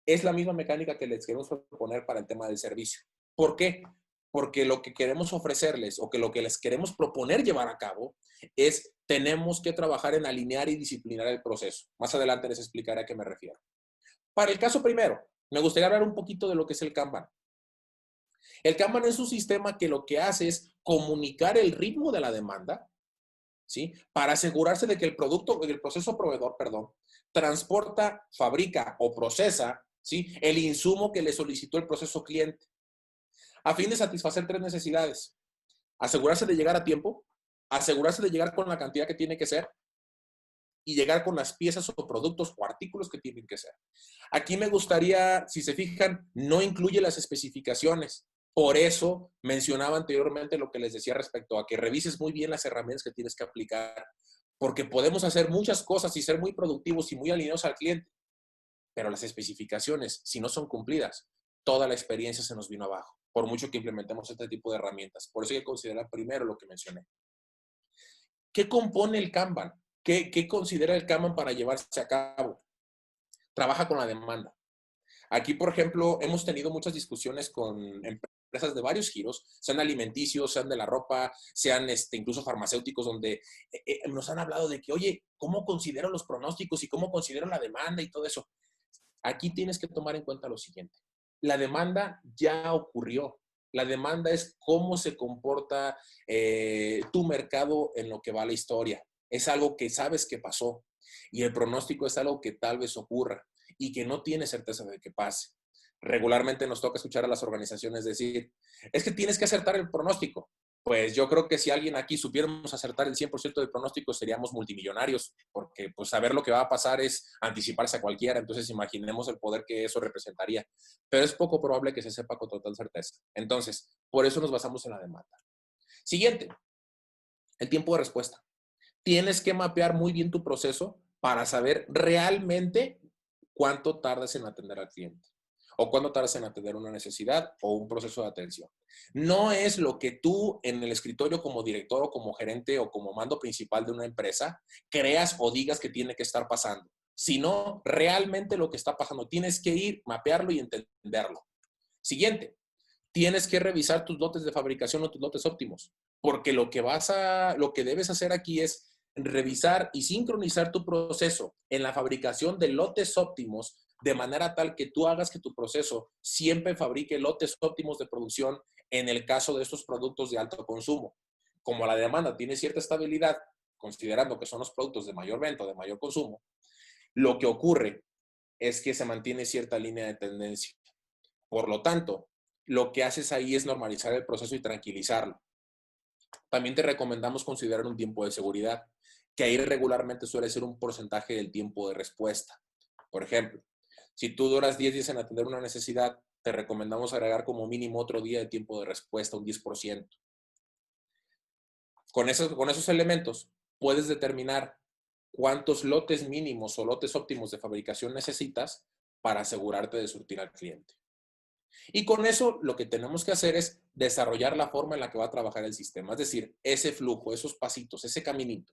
Es la misma mecánica que les queremos proponer para el tema del servicio. ¿Por qué? Porque lo que queremos ofrecerles o que lo que les queremos proponer llevar a cabo es tenemos que trabajar en alinear y disciplinar el proceso. Más adelante les explicaré a qué me refiero. Para el caso primero, me gustaría hablar un poquito de lo que es el Kanban. El Kanban es un sistema que lo que hace es comunicar el ritmo de la demanda, ¿sí? Para asegurarse de que el proceso proveedor, transporta, fabrica o procesa, ¿sí? El insumo que le solicitó el proceso cliente, a fin de satisfacer 3 necesidades. Asegurarse de llegar a tiempo, asegurarse de llegar con la cantidad que tiene que ser y llegar con las piezas o productos o artículos que tienen que ser. Aquí me gustaría, si se fijan, no incluye las especificaciones. Por eso mencionaba anteriormente lo que les decía respecto a que revises muy bien las herramientas que tienes que aplicar, porque podemos hacer muchas cosas y ser muy productivos y muy alineados al cliente, pero las especificaciones, si no son cumplidas, toda la experiencia se nos vino abajo, por mucho que implementemos este tipo de herramientas. Por eso hay que considerar primero lo que mencioné. ¿Qué compone el Kanban? ¿Qué considera el Kanban para llevarse a cabo? Trabaja con la demanda. Aquí, por ejemplo, hemos tenido muchas discusiones con empresas de varios giros, sean alimenticios, sean de la ropa, sean incluso farmacéuticos, donde nos han hablado de que, oye, ¿cómo considero los pronósticos y cómo considero la demanda y todo eso? Aquí tienes que tomar en cuenta lo siguiente. La demanda ya ocurrió. La demanda es cómo se comporta tu mercado en lo que va la historia. Es algo que sabes que pasó. Y el pronóstico es algo que tal vez ocurra y que no tienes certeza de que pase. Regularmente nos toca escuchar a las organizaciones decir, es que tienes que acertar el pronóstico. Pues yo creo que si alguien aquí supiéramos acertar el 100% del pronóstico seríamos multimillonarios, porque pues saber lo que va a pasar es anticiparse a cualquiera, entonces imaginemos el poder que eso representaría. Pero es poco probable que se sepa con total certeza. Entonces, por eso nos basamos en la demanda. Siguiente, el tiempo de respuesta. Tienes que mapear muy bien tu proceso para saber realmente cuánto tardas en atender al cliente o cuánto tardas en atender una necesidad o un proceso de atención. No es lo que tú en el escritorio como director o como gerente o como mando principal de una empresa creas o digas que tiene que estar pasando, sino realmente lo que está pasando. Tienes que ir, mapearlo y entenderlo. Siguiente, tienes que revisar tus lotes de fabricación o tus lotes óptimos, porque lo que debes hacer aquí es revisar y sincronizar tu proceso en la fabricación de lotes óptimos de manera tal que tú hagas que tu proceso siempre fabrique lotes óptimos de producción en el caso de estos productos de alto consumo. Como la demanda tiene cierta estabilidad, considerando que son los productos de mayor venta o de mayor consumo, lo que ocurre es que se mantiene cierta línea de tendencia. Por lo tanto, lo que haces ahí es normalizar el proceso y tranquilizarlo. También te recomendamos considerar un tiempo de seguridad, que ahí regularmente suele ser un porcentaje del tiempo de respuesta. Por ejemplo, si tú duras 10 días en atender una necesidad te recomendamos agregar como mínimo otro día de tiempo de respuesta, un 10%. Con esos elementos puedes determinar cuántos lotes mínimos o lotes óptimos de fabricación necesitas para asegurarte de surtir al cliente. Y con eso lo que tenemos que hacer es desarrollar la forma en la que va a trabajar el sistema, es decir, ese flujo, esos pasitos, ese caminito.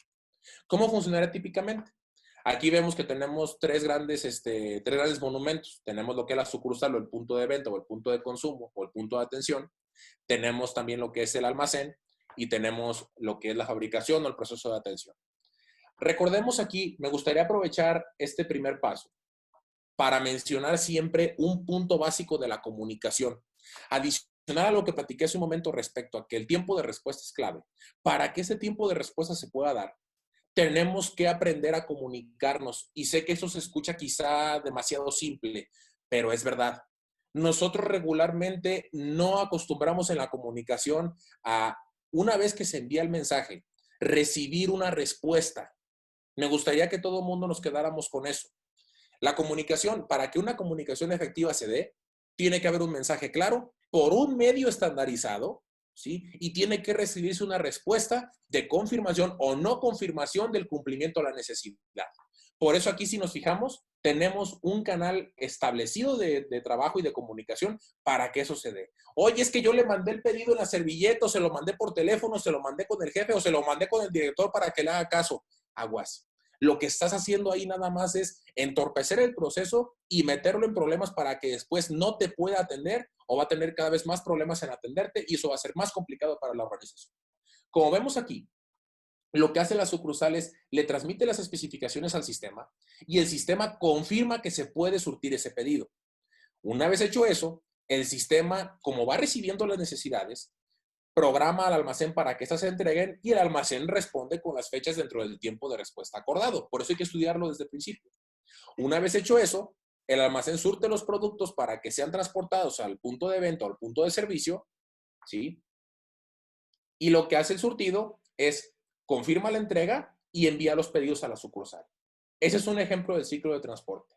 ¿Cómo funcionaría típicamente? Aquí vemos que tenemos tres grandes monumentos. Tenemos lo que es la sucursal o el punto de venta o el punto de consumo o el punto de atención. Tenemos también lo que es el almacén y tenemos lo que es la fabricación o el proceso de atención. Recordemos aquí, me gustaría aprovechar este primer paso para mencionar siempre un punto básico de la comunicación. Adicional a lo que platiqué hace un momento respecto a que el tiempo de respuesta es clave. Para que ese tiempo de respuesta se pueda dar, tenemos que aprender a comunicarnos. Y sé que eso se escucha quizá demasiado simple, pero es verdad. Nosotros regularmente no acostumbramos en la comunicación a, una vez que se envía el mensaje, recibir una respuesta. Me gustaría que todo el mundo nos quedáramos con eso. La comunicación, para que una comunicación efectiva se dé, tiene que haber un mensaje claro por un medio estandarizado, ¿sí? Y tiene que recibirse una respuesta de confirmación o no confirmación del cumplimiento de la necesidad. Por eso aquí, si nos fijamos, tenemos un canal establecido de trabajo y de comunicación para que eso se dé. Oye, es que yo le mandé el pedido en la servilleta, o se lo mandé por teléfono, se lo mandé con el jefe o se lo mandé con el director para que le haga caso. Aguas. Lo que estás haciendo ahí nada más es entorpecer el proceso y meterlo en problemas para que después no te pueda atender o va a tener cada vez más problemas en atenderte y eso va a ser más complicado para la organización. Como vemos aquí, lo que hace la sucursal es le transmite las especificaciones al sistema y el sistema confirma que se puede surtir ese pedido. Una vez hecho eso, el sistema, como va recibiendo las necesidades, programa al almacén para que estas se entreguen y el almacén responde con las fechas dentro del tiempo de respuesta acordado. Por eso hay que estudiarlo desde el principio. Una vez hecho eso, el almacén surte los productos para que sean transportados al punto de venta o al punto de servicio, ¿sí? Y lo que hace el surtido es confirma la entrega y envía los pedidos a la sucursal. Ese es un ejemplo del ciclo de transporte,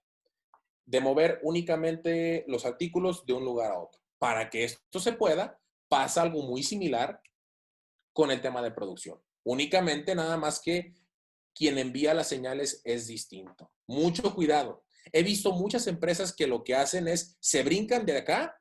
de mover únicamente los artículos de un lugar a otro. Para que esto se pueda, pasa algo muy similar con el tema de producción. Únicamente nada más que quien envía las señales es distinto. Mucho cuidado. He visto muchas empresas que lo que hacen es se brincan de acá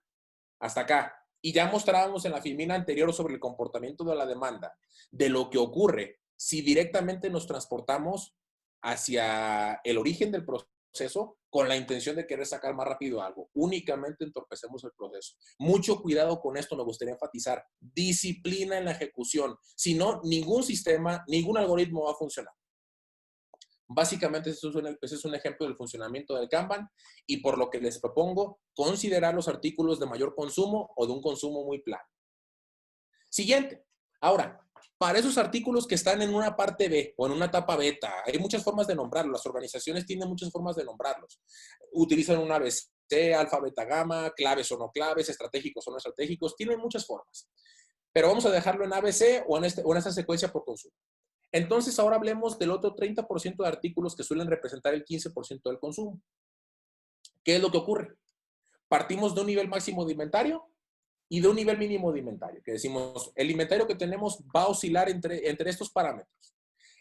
hasta acá. Y ya mostrábamos en la filmina anterior sobre el comportamiento de la demanda, de lo que ocurre si directamente nos transportamos hacia el origen del proceso con la intención de querer sacar más rápido algo. Únicamente entorpecemos el proceso. Mucho cuidado con esto, me gustaría enfatizar. Disciplina en la ejecución. Si no, ningún sistema, ningún algoritmo va a funcionar. Básicamente, ese es un ejemplo del funcionamiento del Kanban y por lo que les propongo considerar los artículos de mayor consumo o de un consumo muy plano. Siguiente. Ahora, para esos artículos que están en una parte B o en una etapa beta, hay muchas formas de nombrarlos. Las organizaciones tienen muchas formas de nombrarlos. Utilizan una ABC, alfa, beta, gamma, claves o no claves, estratégicos o no estratégicos. Tienen muchas formas. Pero vamos a dejarlo en ABC o en esta secuencia por consumo. Entonces, ahora hablemos del otro 30% de artículos que suelen representar el 15% del consumo. ¿Qué es lo que ocurre? Partimos de un nivel máximo de inventario y de un nivel mínimo de inventario, que decimos, el inventario que tenemos va a oscilar entre estos parámetros.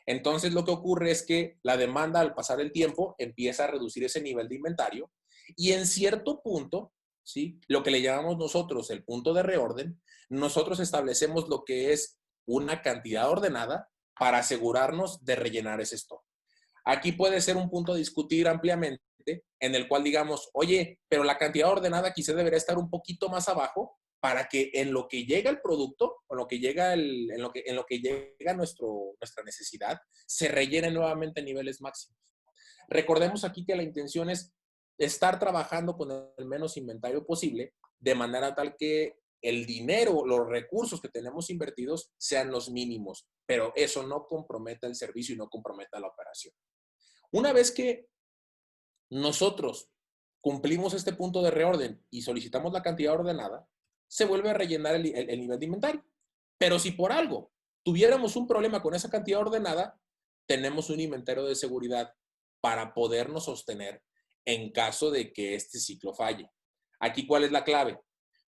Entonces, lo que ocurre es que la demanda, al pasar el tiempo, empieza a reducir ese nivel de inventario y en cierto punto, ¿sí? Lo que le llamamos nosotros el punto de reorden, nosotros establecemos lo que es una cantidad ordenada para asegurarnos de rellenar ese stock. Aquí puede ser un punto a discutir ampliamente en el cual digamos, oye, pero la cantidad ordenada quizá debería estar un poquito más abajo para que en lo que llega el producto, o en lo que llega nuestra necesidad, se rellene nuevamente a niveles máximos. Recordemos aquí que la intención es estar trabajando con el menos inventario posible, de manera tal que el dinero, los recursos que tenemos invertidos sean los mínimos, pero eso no comprometa el servicio y no comprometa la operación. Una vez que nosotros cumplimos este punto de reorden y solicitamos la cantidad ordenada, se vuelve a rellenar el nivel de inventario. Pero si por algo tuviéramos un problema con esa cantidad ordenada, tenemos un inventario de seguridad para podernos sostener en caso de que este ciclo falle. Aquí, ¿cuál es la clave?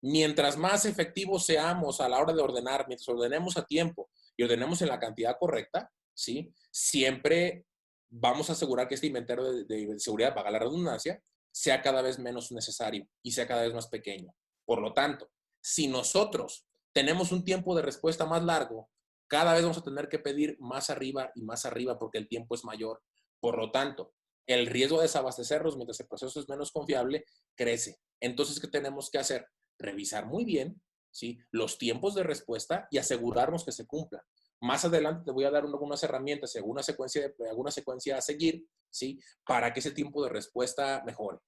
Mientras más efectivos seamos a la hora de ordenar, mientras ordenemos a tiempo y ordenemos en la cantidad correcta, ¿sí? Siempre vamos a asegurar que este inventario de seguridad, valga la redundancia, sea cada vez menos necesario y sea cada vez más pequeño. Por lo tanto, si nosotros tenemos un tiempo de respuesta más largo, cada vez vamos a tener que pedir más arriba porque el tiempo es mayor. Por lo tanto, el riesgo de desabastecernos mientras el proceso es menos confiable crece. Entonces, ¿qué tenemos que hacer? Revisar muy bien, ¿sí?, los tiempos de respuesta y asegurarnos que se cumplan. Más adelante te voy a dar algunas herramientas y alguna secuencia a seguir, ¿sí?, para que ese tiempo de respuesta mejore.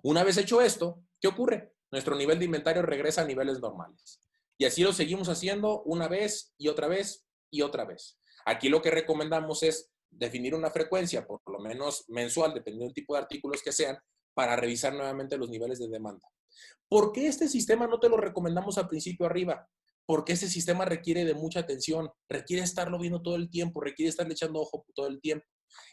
Una vez hecho esto, ¿qué ocurre? Nuestro nivel de inventario regresa a niveles normales. Y así lo seguimos haciendo una vez y otra vez y otra vez. Aquí lo que recomendamos es definir una frecuencia, por lo menos mensual, dependiendo del tipo de artículos que sean, para revisar nuevamente los niveles de demanda. ¿Por qué este sistema no te lo recomendamos al principio arriba? Porque este sistema requiere de mucha atención, requiere estarlo viendo todo el tiempo, requiere estarle echando ojo todo el tiempo.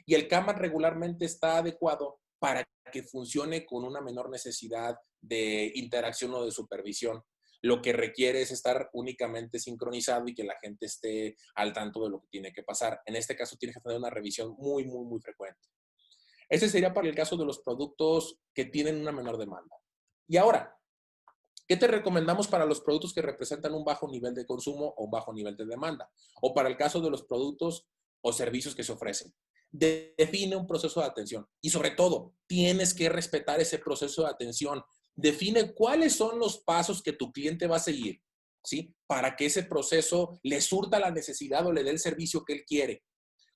Y el Kanban regularmente está adecuado para que funcione con una menor necesidad de interacción o de supervisión. Lo que requiere es estar únicamente sincronizado y que la gente esté al tanto de lo que tiene que pasar. En este caso, tienes que tener una revisión muy frecuente. Este sería para el caso de los productos que tienen una menor demanda. Y ahora, ¿qué te recomendamos para los productos que representan un bajo nivel de consumo o un bajo nivel de demanda? O para el caso de los productos o servicios que se ofrecen. Define un proceso de atención y sobre todo, tienes que respetar ese proceso de atención. Define cuáles son los pasos que tu cliente va a seguir, ¿sí?, para que ese proceso le surta la necesidad o le dé el servicio que él quiere.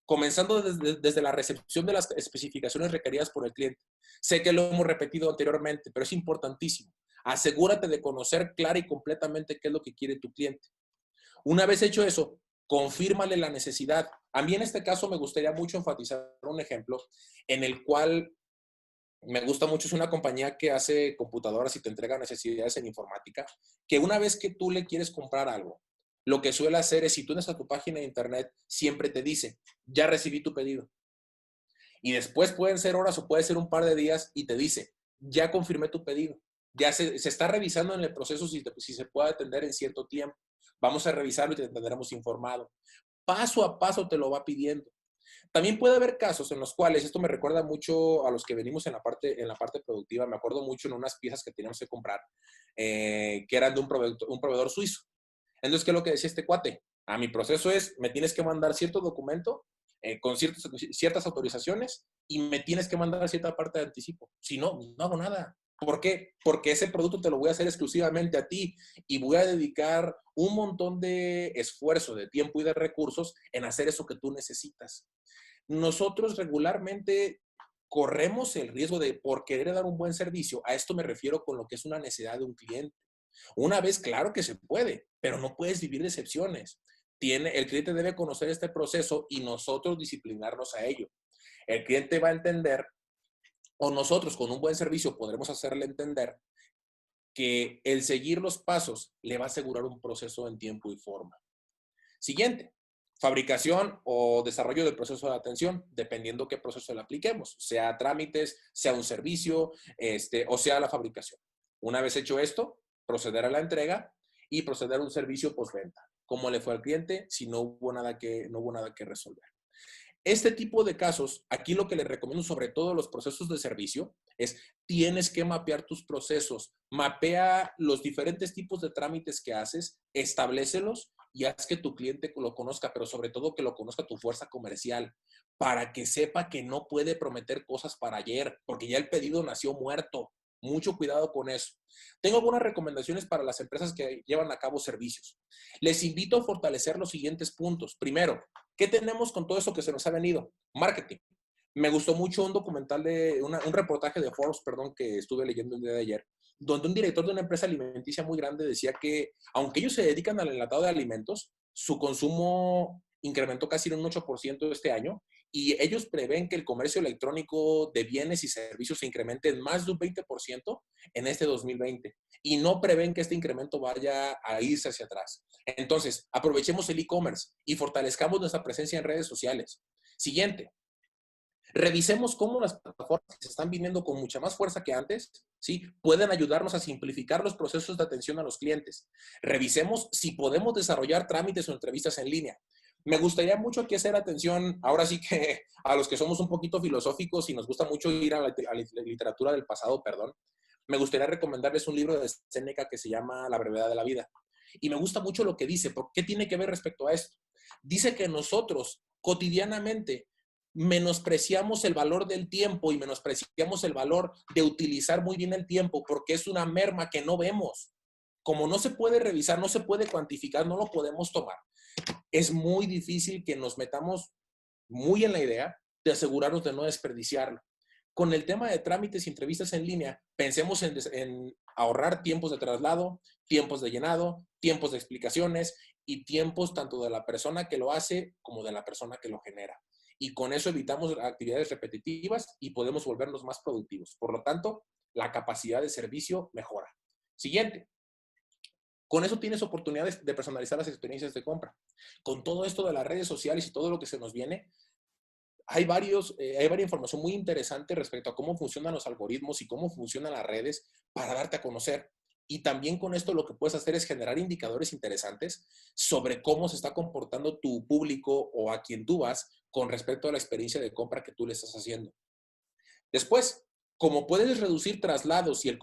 Comenzando desde la recepción de las especificaciones requeridas por el cliente. Sé que lo hemos repetido anteriormente, pero es importantísimo. Asegúrate de conocer clara y completamente qué es lo que quiere tu cliente. Una vez hecho eso, confírmale la necesidad. A mí en este caso me gustaría mucho enfatizar un ejemplo en el cual me gusta mucho. Es una compañía que hace computadoras y te entrega necesidades en informática, que una vez que tú le quieres comprar algo, lo que suele hacer es, si tú entras a tu página de internet, siempre te dice, ya recibí tu pedido. Y después pueden ser horas o puede ser un par de días y te dice, ya confirmé tu pedido. Ya se está revisando en el proceso si se puede atender en cierto tiempo. Vamos a revisarlo y te tendremos informado. Paso a paso te lo va pidiendo. También puede haber casos en los cuales, esto me recuerda mucho a los que venimos en la parte productiva, me acuerdo mucho en unas piezas que teníamos que comprar, que eran de un proveedor suizo. Entonces, ¿qué es lo que decía este cuate? Mi proceso es, me tienes que mandar cierto documento con ciertas autorizaciones y me tienes que mandar cierta parte de anticipo. Si no, no hago nada. ¿Por qué? Porque ese producto te lo voy a hacer exclusivamente a ti y voy a dedicar un montón de esfuerzo, de tiempo y de recursos en hacer eso que tú necesitas. Nosotros regularmente corremos el riesgo de, por querer dar un buen servicio, a esto me refiero con lo que es una necesidad de un cliente. Una vez, claro que se puede, pero no puedes vivir de excepciones. El cliente debe conocer este proceso y nosotros disciplinarnos a ello. El cliente va a entender, o nosotros con un buen servicio podremos hacerle entender, que el seguir los pasos le va a asegurar un proceso en tiempo y forma. Siguiente, fabricación o desarrollo del proceso de atención, dependiendo qué proceso le apliquemos, sea trámites, sea un servicio, o sea la fabricación. Una vez hecho esto, proceder a la entrega y proceder a un servicio postventa. ¿Cómo le fue al cliente? Si no hubo nada que resolver. Este tipo de casos, aquí lo que les recomiendo, sobre todo los procesos de servicio, es tienes que mapear tus procesos, mapea los diferentes tipos de trámites que haces, establécelos y haz que tu cliente lo conozca, pero sobre todo que lo conozca tu fuerza comercial, para que sepa que no puede prometer cosas para ayer, porque ya el pedido nació muerto. Mucho cuidado con eso. Tengo algunas recomendaciones para las empresas que llevan a cabo servicios. Les invito a fortalecer los siguientes puntos. Primero, ¿qué tenemos con todo eso que se nos ha venido? Marketing. Me gustó mucho un documental un reportaje de Forbes, que estuve leyendo el día de ayer, donde un director de una empresa alimenticia muy grande decía que, aunque ellos se dedican al enlatado de alimentos, su consumo incrementó casi en un 8% este año y ellos prevén que el comercio electrónico de bienes y servicios se incremente en más de un 20% en este 2020 y no prevén que este incremento vaya a irse hacia atrás. Entonces, aprovechemos el e-commerce y fortalezcamos nuestra presencia en redes sociales. Siguiente, Revisemos cómo las plataformas que se están viniendo con mucha más fuerza que antes, ¿sí? Pueden ayudarnos a simplificar los procesos de atención a los clientes. Revisemos si podemos desarrollar trámites o entrevistas en línea. Me gustaría mucho aquí hacer atención, ahora sí que a los que somos un poquito filosóficos y nos gusta mucho ir a la literatura del pasado, perdón, me gustaría recomendarles un libro de Séneca que se llama La brevedad de la vida. Y me gusta mucho lo que dice, porque ¿qué tiene que ver respecto a esto? Dice que nosotros cotidianamente menospreciamos el valor del tiempo y menospreciamos el valor de utilizar muy bien el tiempo porque es una merma que no vemos. Como no se puede revisar, no se puede cuantificar, no lo podemos tomar. Es muy difícil que nos metamos muy en la idea de asegurarnos de no desperdiciarlo. Con el tema de trámites y entrevistas en línea, pensemos en ahorrar tiempos de traslado, tiempos de llenado, tiempos de explicaciones y tiempos tanto de la persona que lo hace como de la persona que lo genera. Y con eso evitamos actividades repetitivas y podemos volvernos más productivos. Por lo tanto, la capacidad de servicio mejora. Siguiente. Con eso tienes oportunidades de personalizar las experiencias de compra. Con todo esto de las redes sociales y todo lo que se nos viene, hay varias información muy interesante respecto a cómo funcionan los algoritmos y cómo funcionan las redes para darte a conocer. Y también con esto lo que puedes hacer es generar indicadores interesantes sobre cómo se está comportando tu público o a quien tú vas con respecto a la experiencia de compra que tú le estás haciendo. Después, como puedes reducir traslados y el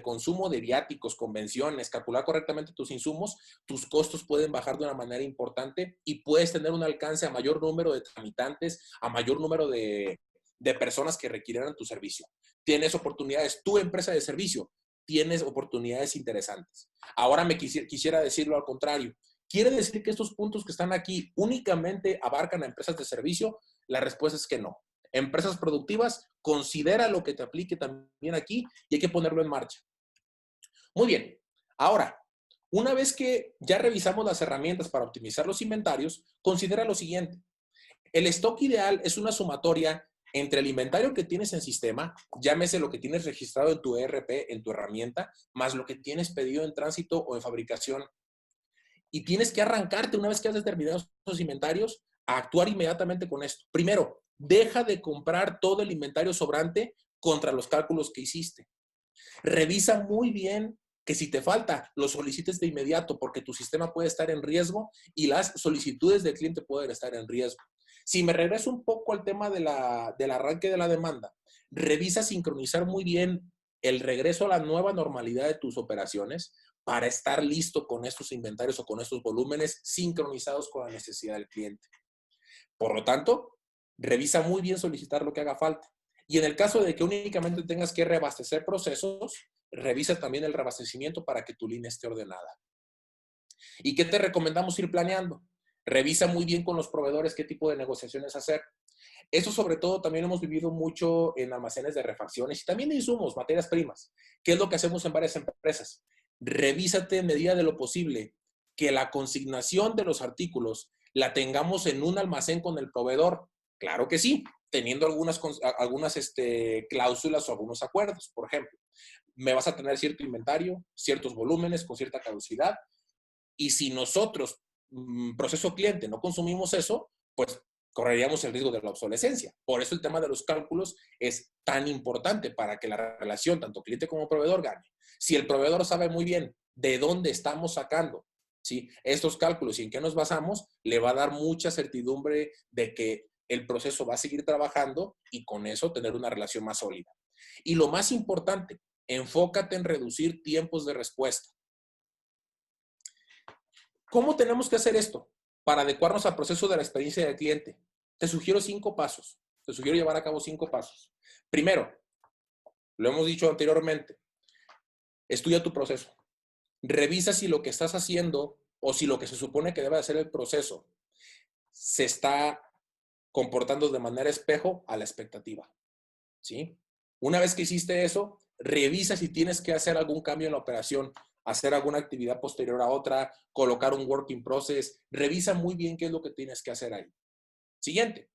consumo de viáticos, convenciones, calcular correctamente tus insumos, tus costos pueden bajar de una manera importante y puedes tener un alcance a mayor número de tramitantes, a mayor número de personas que requieran tu servicio. Tienes oportunidades, tu empresa de servicio, tienes oportunidades interesantes. Ahora me quisiera decirlo al contrario. ¿Quiere decir que estos puntos que están aquí únicamente abarcan a empresas de servicio? La respuesta es que no. Empresas productivas, considera lo que te aplique también aquí y hay que ponerlo en marcha. Muy bien. Ahora, una vez que ya revisamos las herramientas para optimizar los inventarios, considera lo siguiente. El stock ideal es una sumatoria entre el inventario que tienes en sistema, llámese lo que tienes registrado en tu ERP, en tu herramienta, más lo que tienes pedido en tránsito o en fabricación. Y tienes que arrancarte una vez que has determinado esos inventarios a actuar inmediatamente con esto. Primero, deja de comprar todo el inventario sobrante contra los cálculos que hiciste. Revisa muy bien que si te falta, lo solicites de inmediato porque tu sistema puede estar en riesgo y las solicitudes del cliente pueden estar en riesgo. Si me regreso un poco al tema del arranque de la demanda, revisa sincronizar muy bien el regreso a la nueva normalidad de tus operaciones para estar listo con estos inventarios o con estos volúmenes sincronizados con la necesidad del cliente. Por lo tanto, revisa muy bien solicitar lo que haga falta. Y en el caso de que únicamente tengas que reabastecer procesos, revisa también el reabastecimiento para que tu línea esté ordenada. ¿Y qué te recomendamos ir planeando? Revisa muy bien con los proveedores qué tipo de negociaciones hacer. Eso sobre todo también hemos vivido mucho en almacenes de refacciones y también de insumos, materias primas. ¿Qué es lo que hacemos en varias empresas? Revísate en medida de lo posible que la consignación de los artículos la tengamos en un almacén con el proveedor. Claro que sí, teniendo algunas cláusulas o algunos acuerdos. Por ejemplo, me vas a tener cierto inventario, ciertos volúmenes con cierta caducidad y si nosotros, proceso cliente, no consumimos eso, pues correríamos el riesgo de la obsolescencia. Por eso el tema de los cálculos es tan importante para que la relación, tanto cliente como proveedor, gane. Si el proveedor sabe muy bien de dónde estamos sacando, ¿sí?, estos cálculos y en qué nos basamos, le va a dar mucha certidumbre de que el proceso va a seguir trabajando y con eso tener una relación más sólida. Y lo más importante, enfócate en reducir tiempos de respuesta. ¿Cómo tenemos que hacer esto para adecuarnos al proceso de la experiencia del cliente? Te sugiero 5 pasos. Te sugiero llevar a cabo 5 pasos. Primero, lo hemos dicho anteriormente, estudia tu proceso. Revisa si lo que estás haciendo o si lo que se supone que debe hacer el proceso se está comportando de manera espejo a la expectativa. ¿Sí? Una vez que hiciste eso, revisa si tienes que hacer algún cambio en la operación, hacer alguna actividad posterior a otra, colocar un work in process. Revisa muy bien qué es lo que tienes que hacer ahí. Siguiente.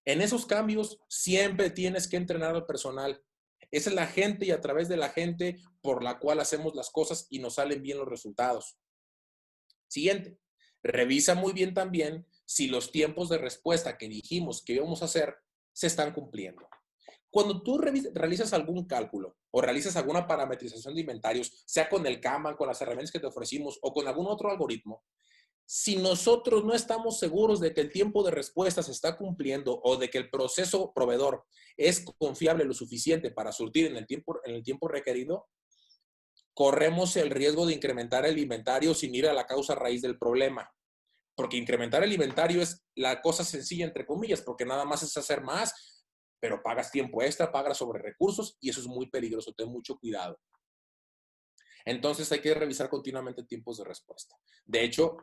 En esos cambios siempre tienes que entrenar al personal. Esa es la gente y a través de la gente por la cual hacemos las cosas y nos salen bien los resultados. Siguiente. Revisa muy bien también si los tiempos de respuesta que dijimos que íbamos a hacer se están cumpliendo. Cuando tú realizas algún cálculo o realizas alguna parametrización de inventarios, sea con el Kanban, con las herramientas que te ofrecimos o con algún otro algoritmo, si nosotros no estamos seguros de que el tiempo de respuesta se está cumpliendo o de que el proceso proveedor es confiable lo suficiente para surtir en el tiempo requerido, corremos el riesgo de incrementar el inventario sin ir a la causa raíz del problema. Porque incrementar el inventario es la cosa sencilla, entre comillas, porque nada más es hacer más, pero pagas tiempo extra, pagas sobre recursos y eso es muy peligroso. Ten mucho cuidado. Entonces hay que revisar continuamente tiempos de respuesta. De hecho,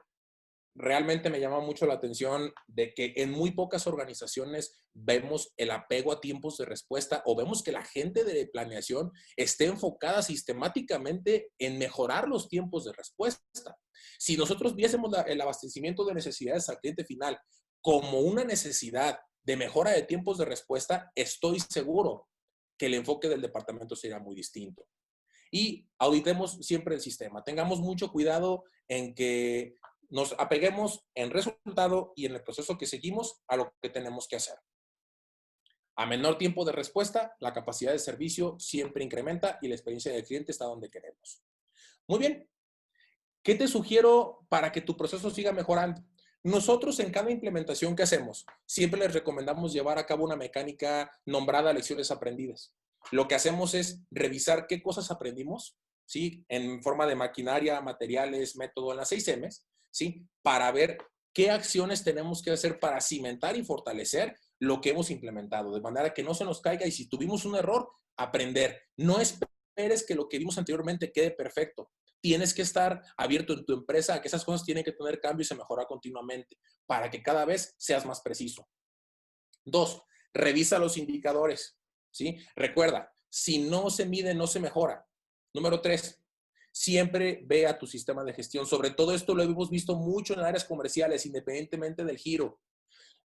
realmente me llama mucho la atención de que en muy pocas organizaciones vemos el apego a tiempos de respuesta o vemos que la gente de planeación esté enfocada sistemáticamente en mejorar los tiempos de respuesta. Si nosotros viésemos el abastecimiento de necesidades al cliente final como una necesidad de mejora de tiempos de respuesta, estoy seguro que el enfoque del departamento sería muy distinto. Y auditemos siempre el sistema. Tengamos mucho cuidado en que nos apeguemos en resultado y en el proceso que seguimos a lo que tenemos que hacer. A menor tiempo de respuesta, la capacidad de servicio siempre incrementa y la experiencia del cliente está donde queremos. Muy bien. ¿Qué te sugiero para que tu proceso siga mejorando? Nosotros en cada implementación que hacemos, siempre les recomendamos llevar a cabo una mecánica nombrada lecciones aprendidas. Lo que hacemos es revisar qué cosas aprendimos, ¿sí? En forma de maquinaria, materiales, método, en las 6Ms, ¿sí? Para ver qué acciones tenemos que hacer para cimentar y fortalecer lo que hemos implementado, de manera que no se nos caiga y si tuvimos un error, aprender. No esperes que lo que vimos anteriormente quede perfecto. Tienes que estar abierto en tu empresa a que esas cosas tienen que tener cambio y se mejora continuamente para que cada vez seas más preciso. 2, revisa los indicadores, ¿sí? Recuerda, si no se mide, no se mejora. Número 3, siempre ve a tu sistema de gestión. Sobre todo esto lo hemos visto mucho en áreas comerciales, independientemente del giro.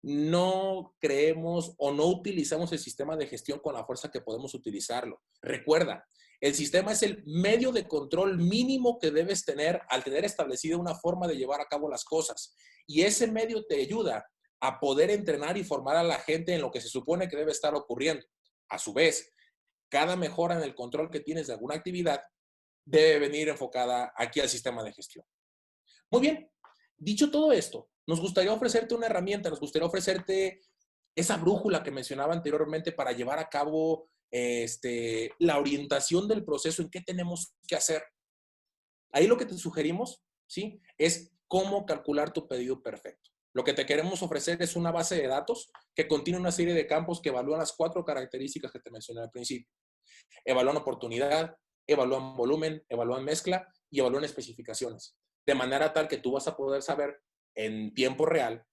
No creemos o no utilizamos el sistema de gestión con la fuerza que podemos utilizarlo. Recuerda, el sistema es el medio de control mínimo que debes tener al tener establecida una forma de llevar a cabo las cosas. Y ese medio te ayuda a poder entrenar y formar a la gente en lo que se supone que debe estar ocurriendo. A su vez, cada mejora en el control que tienes de alguna actividad debe venir enfocada aquí al sistema de gestión. Muy bien, dicho todo esto, nos gustaría ofrecerte una herramienta, nos gustaría ofrecerte esa brújula que mencionaba anteriormente para llevar a cabo la orientación del proceso en qué tenemos que hacer. Ahí lo que te sugerimos, ¿sí? Es cómo calcular tu pedido perfecto. Lo que te queremos ofrecer es una base de datos que contiene una serie de campos que evalúan las 4 características que te mencioné al principio. Evalúan oportunidad, evalúan volumen, evalúan mezcla y evalúan especificaciones. De manera tal que tú vas a poder saber en tiempo real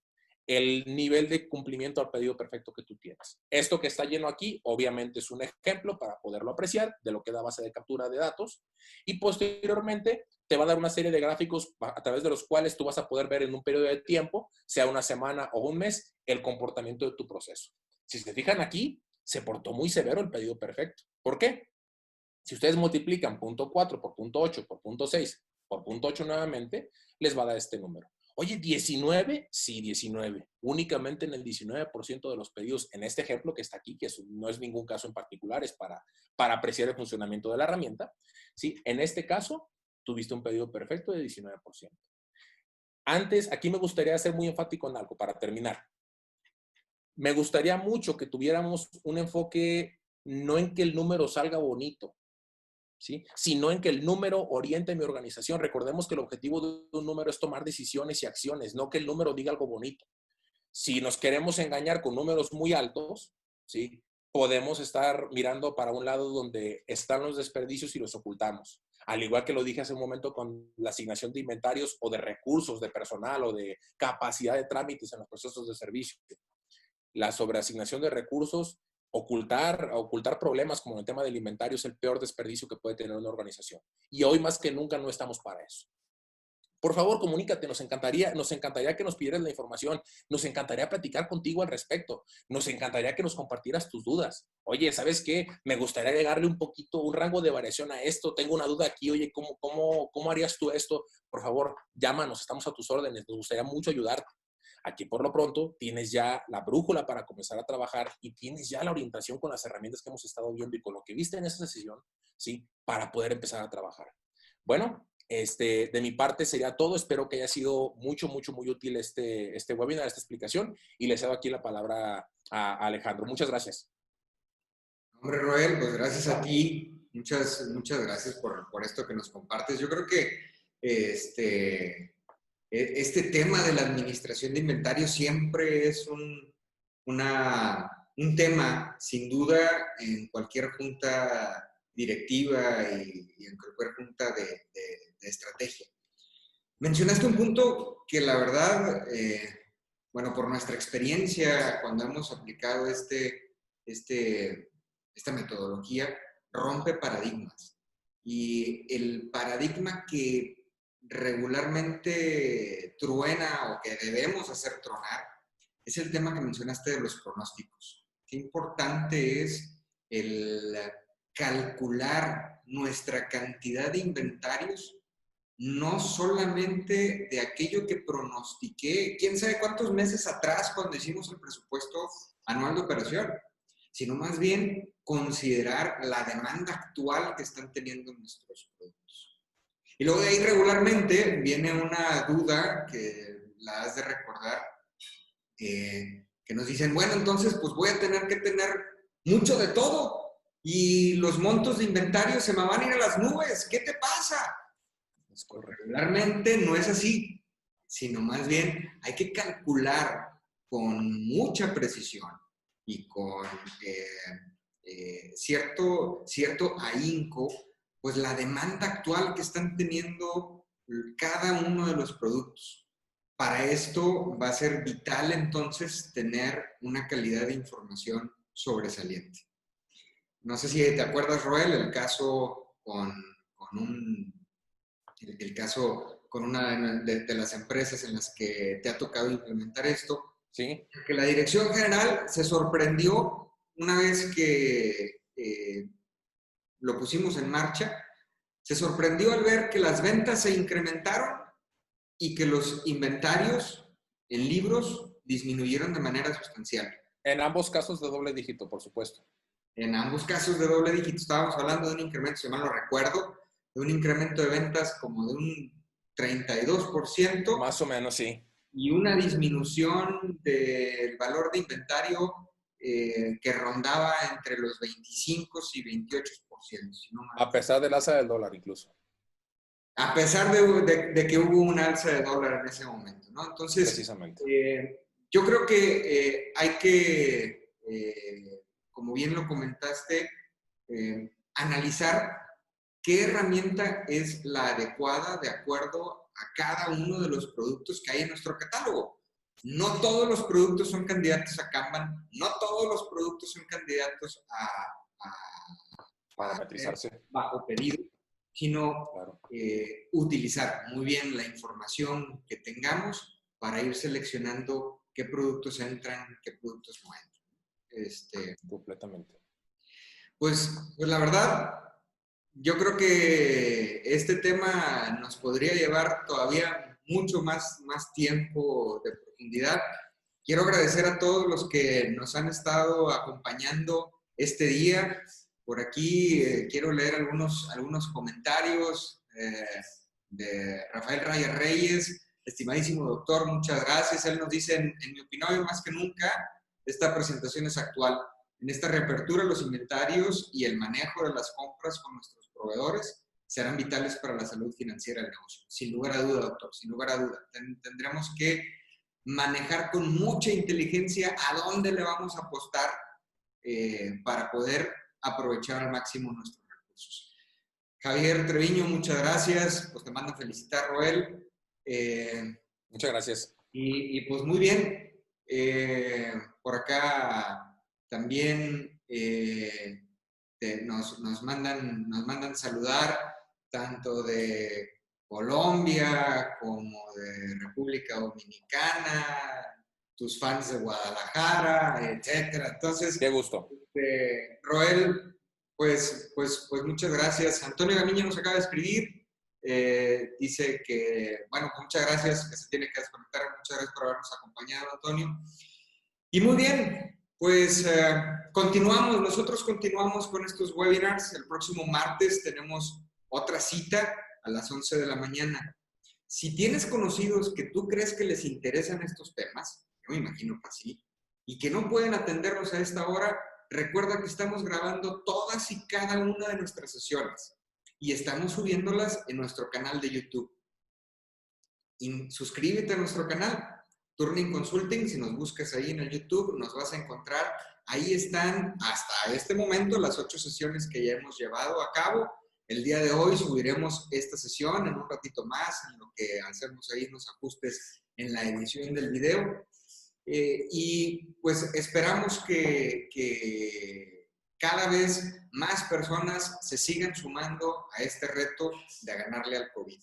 el nivel de cumplimiento al pedido perfecto que tú tienes. Esto que está lleno aquí, obviamente, es un ejemplo para poderlo apreciar de lo que da base de captura de datos y posteriormente te va a dar una serie de gráficos a través de los cuales tú vas a poder ver en un periodo de tiempo, sea una semana o un mes, el comportamiento de tu proceso. Si se fijan aquí, se portó muy severo el pedido perfecto. ¿Por qué? Si ustedes multiplican punto 4 por punto 8 por punto 6 por punto 8 nuevamente, les va a dar este número. Oye, ¿19? Sí, 19. Únicamente en el 19% de los pedidos, en este ejemplo que está aquí, que no es ningún caso en particular, es para apreciar el funcionamiento de la herramienta, ¿sí? En este caso, tuviste un pedido perfecto de 19%. Antes, aquí me gustaría ser muy enfático en algo para terminar. Me gustaría mucho que tuviéramos un enfoque no en que el número salga bonito, ¿sí? Sino en que el número oriente mi organización. Recordemos que el objetivo de un número es tomar decisiones y acciones, no que el número diga algo bonito. Si nos queremos engañar con números muy altos, ¿sí? Podemos estar mirando para un lado donde están los desperdicios y los ocultamos. Al igual que lo dije hace un momento con la asignación de inventarios o de recursos de personal o de capacidad de trámites en los procesos de servicio. La sobreasignación de recursos, ocultar problemas como el tema del inventario es el peor desperdicio que puede tener una organización. Y hoy más que nunca no estamos para eso. Por favor, comunícate, nos encantaría que nos pidieras la información, nos encantaría platicar contigo al respecto, nos encantaría que nos compartieras tus dudas. Oye, ¿sabes qué? Me gustaría agregarle un poquito, un rango de variación a esto, tengo una duda aquí, oye, ¿cómo harías tú esto? Por favor, llámanos, estamos a tus órdenes, nos gustaría mucho ayudarte. Aquí por lo pronto tienes ya la brújula para comenzar a trabajar y tienes ya la orientación con las herramientas que hemos estado viendo y con lo que viste en esta sesión, ¿sí? Para poder empezar a trabajar. Bueno, de mi parte sería todo. Espero que haya sido muy útil este webinar, esta explicación, y le cedo aquí la palabra a Alejandro. Muchas gracias. Hombre, Roel, pues gracias a ti. Muchas gracias por esto que nos compartes. Yo creo que este tema de la administración de inventario siempre es un tema, sin duda, en cualquier junta directiva y en cualquier junta de estrategia. Mencionaste un punto que la verdad, bueno, por nuestra experiencia, cuando hemos aplicado esta metodología, rompe paradigmas. Y el paradigma que regularmente truena o que debemos hacer tronar es el tema que mencionaste de los pronósticos. Qué importante es el calcular nuestra cantidad de inventarios, no solamente de aquello que pronostiqué, quién sabe cuántos meses atrás cuando hicimos el presupuesto anual de operación, sino más bien considerar la demanda actual que están teniendo nuestros productos. Y luego de ahí regularmente viene una duda que la has de recordar, que nos dicen, bueno, entonces pues voy a tener que tener mucho de todo y los montos de inventario se me van a ir a las nubes. ¿Qué te pasa? Pues, regularmente no es así, sino más bien hay que calcular con mucha precisión y con cierto ahínco, pues la demanda actual que están teniendo cada uno de los productos. Para esto va a ser vital entonces tener una calidad de información sobresaliente. No sé si te acuerdas, Roel, el caso con una de las empresas en las que te ha tocado implementar esto. Sí. Que la dirección general se sorprendió una vez que lo pusimos en marcha, se sorprendió al ver que las ventas se incrementaron y que los inventarios en libros disminuyeron de manera sustancial. En ambos casos de doble dígito, por supuesto. En ambos casos de doble dígito estábamos hablando de un incremento, si mal no recuerdo, de un incremento de ventas como de un 32%. Más o menos, sí. Y una disminución del valor de inventario que rondaba entre los 25 y 28%. Si no a pesar del alza del dólar, incluso. A pesar de que hubo un alza de dólar en ese momento, ¿no? Entonces, precisamente. Yo creo que hay que, como bien lo comentaste, analizar qué herramienta es la adecuada de acuerdo a cada uno de los productos que hay en nuestro catálogo. No todos los productos son candidatos a Kanban, no todos los productos son candidatos a parametrizarse bajo pedido, sino claro, utilizar muy bien la información que tengamos para ir seleccionando qué productos entran, qué productos no entran. Completamente. Pues la verdad, yo creo que este tema nos podría llevar todavía mucho más tiempo de profundidad. Quiero agradecer a todos los que nos han estado acompañando este día. Por aquí quiero leer algunos comentarios de Rafael Raya Reyes. Estimadísimo doctor, muchas gracias. Él nos dice, en mi opinión, más que nunca, esta presentación es actual. En esta reapertura, los inventarios y el manejo de las compras con nuestros proveedores serán vitales para la salud financiera del negocio. Sin lugar a duda, doctor, sin lugar a duda. Tendremos que manejar con mucha inteligencia a dónde le vamos a apostar para poder aprovechar al máximo nuestros recursos. Javier Treviño, muchas gracias. Pues te mando a felicitar, Roel. Muchas gracias. Y pues muy bien. Por acá también nos mandan saludar tanto de Colombia como de República Dominicana, tus fans de Guadalajara, etcétera. Entonces, qué gusto. Roel, pues muchas gracias. Antonio Gamiño nos acaba de escribir. dice que, bueno, pues muchas gracias, que se tiene que desconectar. Muchas gracias por habernos acompañado, Antonio. Y muy bien, pues nosotros continuamos con estos webinars. El próximo martes tenemos otra cita a las 11 de la mañana. Si tienes conocidos que tú crees que les interesan estos temas, yo me imagino que sí, y que no pueden atendernos a esta hora, recuerda que estamos grabando todas y cada una de nuestras sesiones y estamos subiéndolas en nuestro canal de YouTube. Y suscríbete a nuestro canal, Turning Consulting. Si nos buscas ahí en el YouTube, nos vas a encontrar. Ahí están hasta este momento las 8 sesiones que ya hemos llevado a cabo. El día de hoy subiremos esta sesión en un ratito más, en lo que hacemos ahí los ajustes en la edición del video. Y pues esperamos que cada vez más personas se sigan sumando a este reto de ganarle al COVID.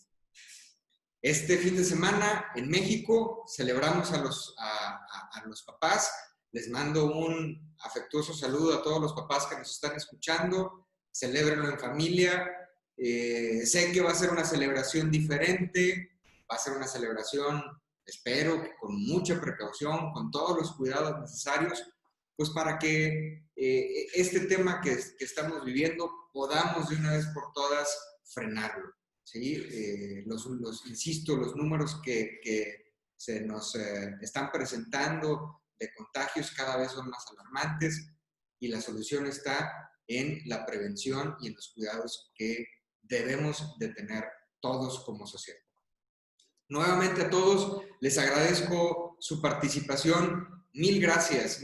Este fin de semana en México celebramos a los papás. Les mando un afectuoso saludo a todos los papás que nos están escuchando. Celébrenlo en familia. Sé que va a ser una celebración diferente. Va a ser una celebración, espero, que con mucha precaución, con todos los cuidados necesarios, pues para que este tema que estamos viviendo podamos de una vez por todas frenarlo. ¿Sí? Insisto, los números que se nos están presentando de contagios cada vez son más alarmantes y la solución está en la prevención y en los cuidados que debemos de tener todos como sociedad. Nuevamente a todos les agradezco su participación. Mil gracias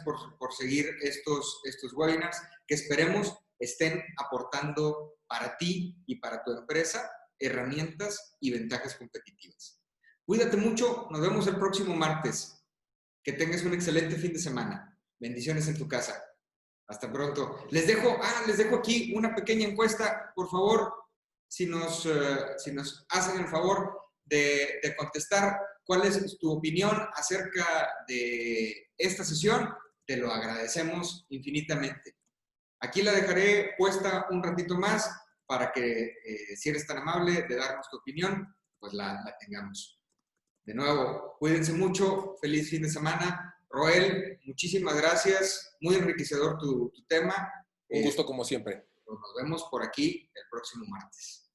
por seguir estos webinars que esperemos estén aportando para ti y para tu empresa herramientas y ventajas competitivas. Cuídate mucho, nos vemos el próximo martes. Que tengas un excelente fin de semana. Bendiciones en tu casa. Hasta pronto. Les dejo aquí una pequeña encuesta, por favor, si nos hacen el favor de contestar cuál es tu opinión acerca de esta sesión, te lo agradecemos infinitamente. Aquí la dejaré puesta un ratito más para que, si eres tan amable de darnos tu opinión, pues la tengamos. De nuevo, cuídense mucho, feliz fin de semana. Roel, muchísimas gracias, muy enriquecedor tu tema. Un gusto como siempre. Nos vemos por aquí el próximo martes.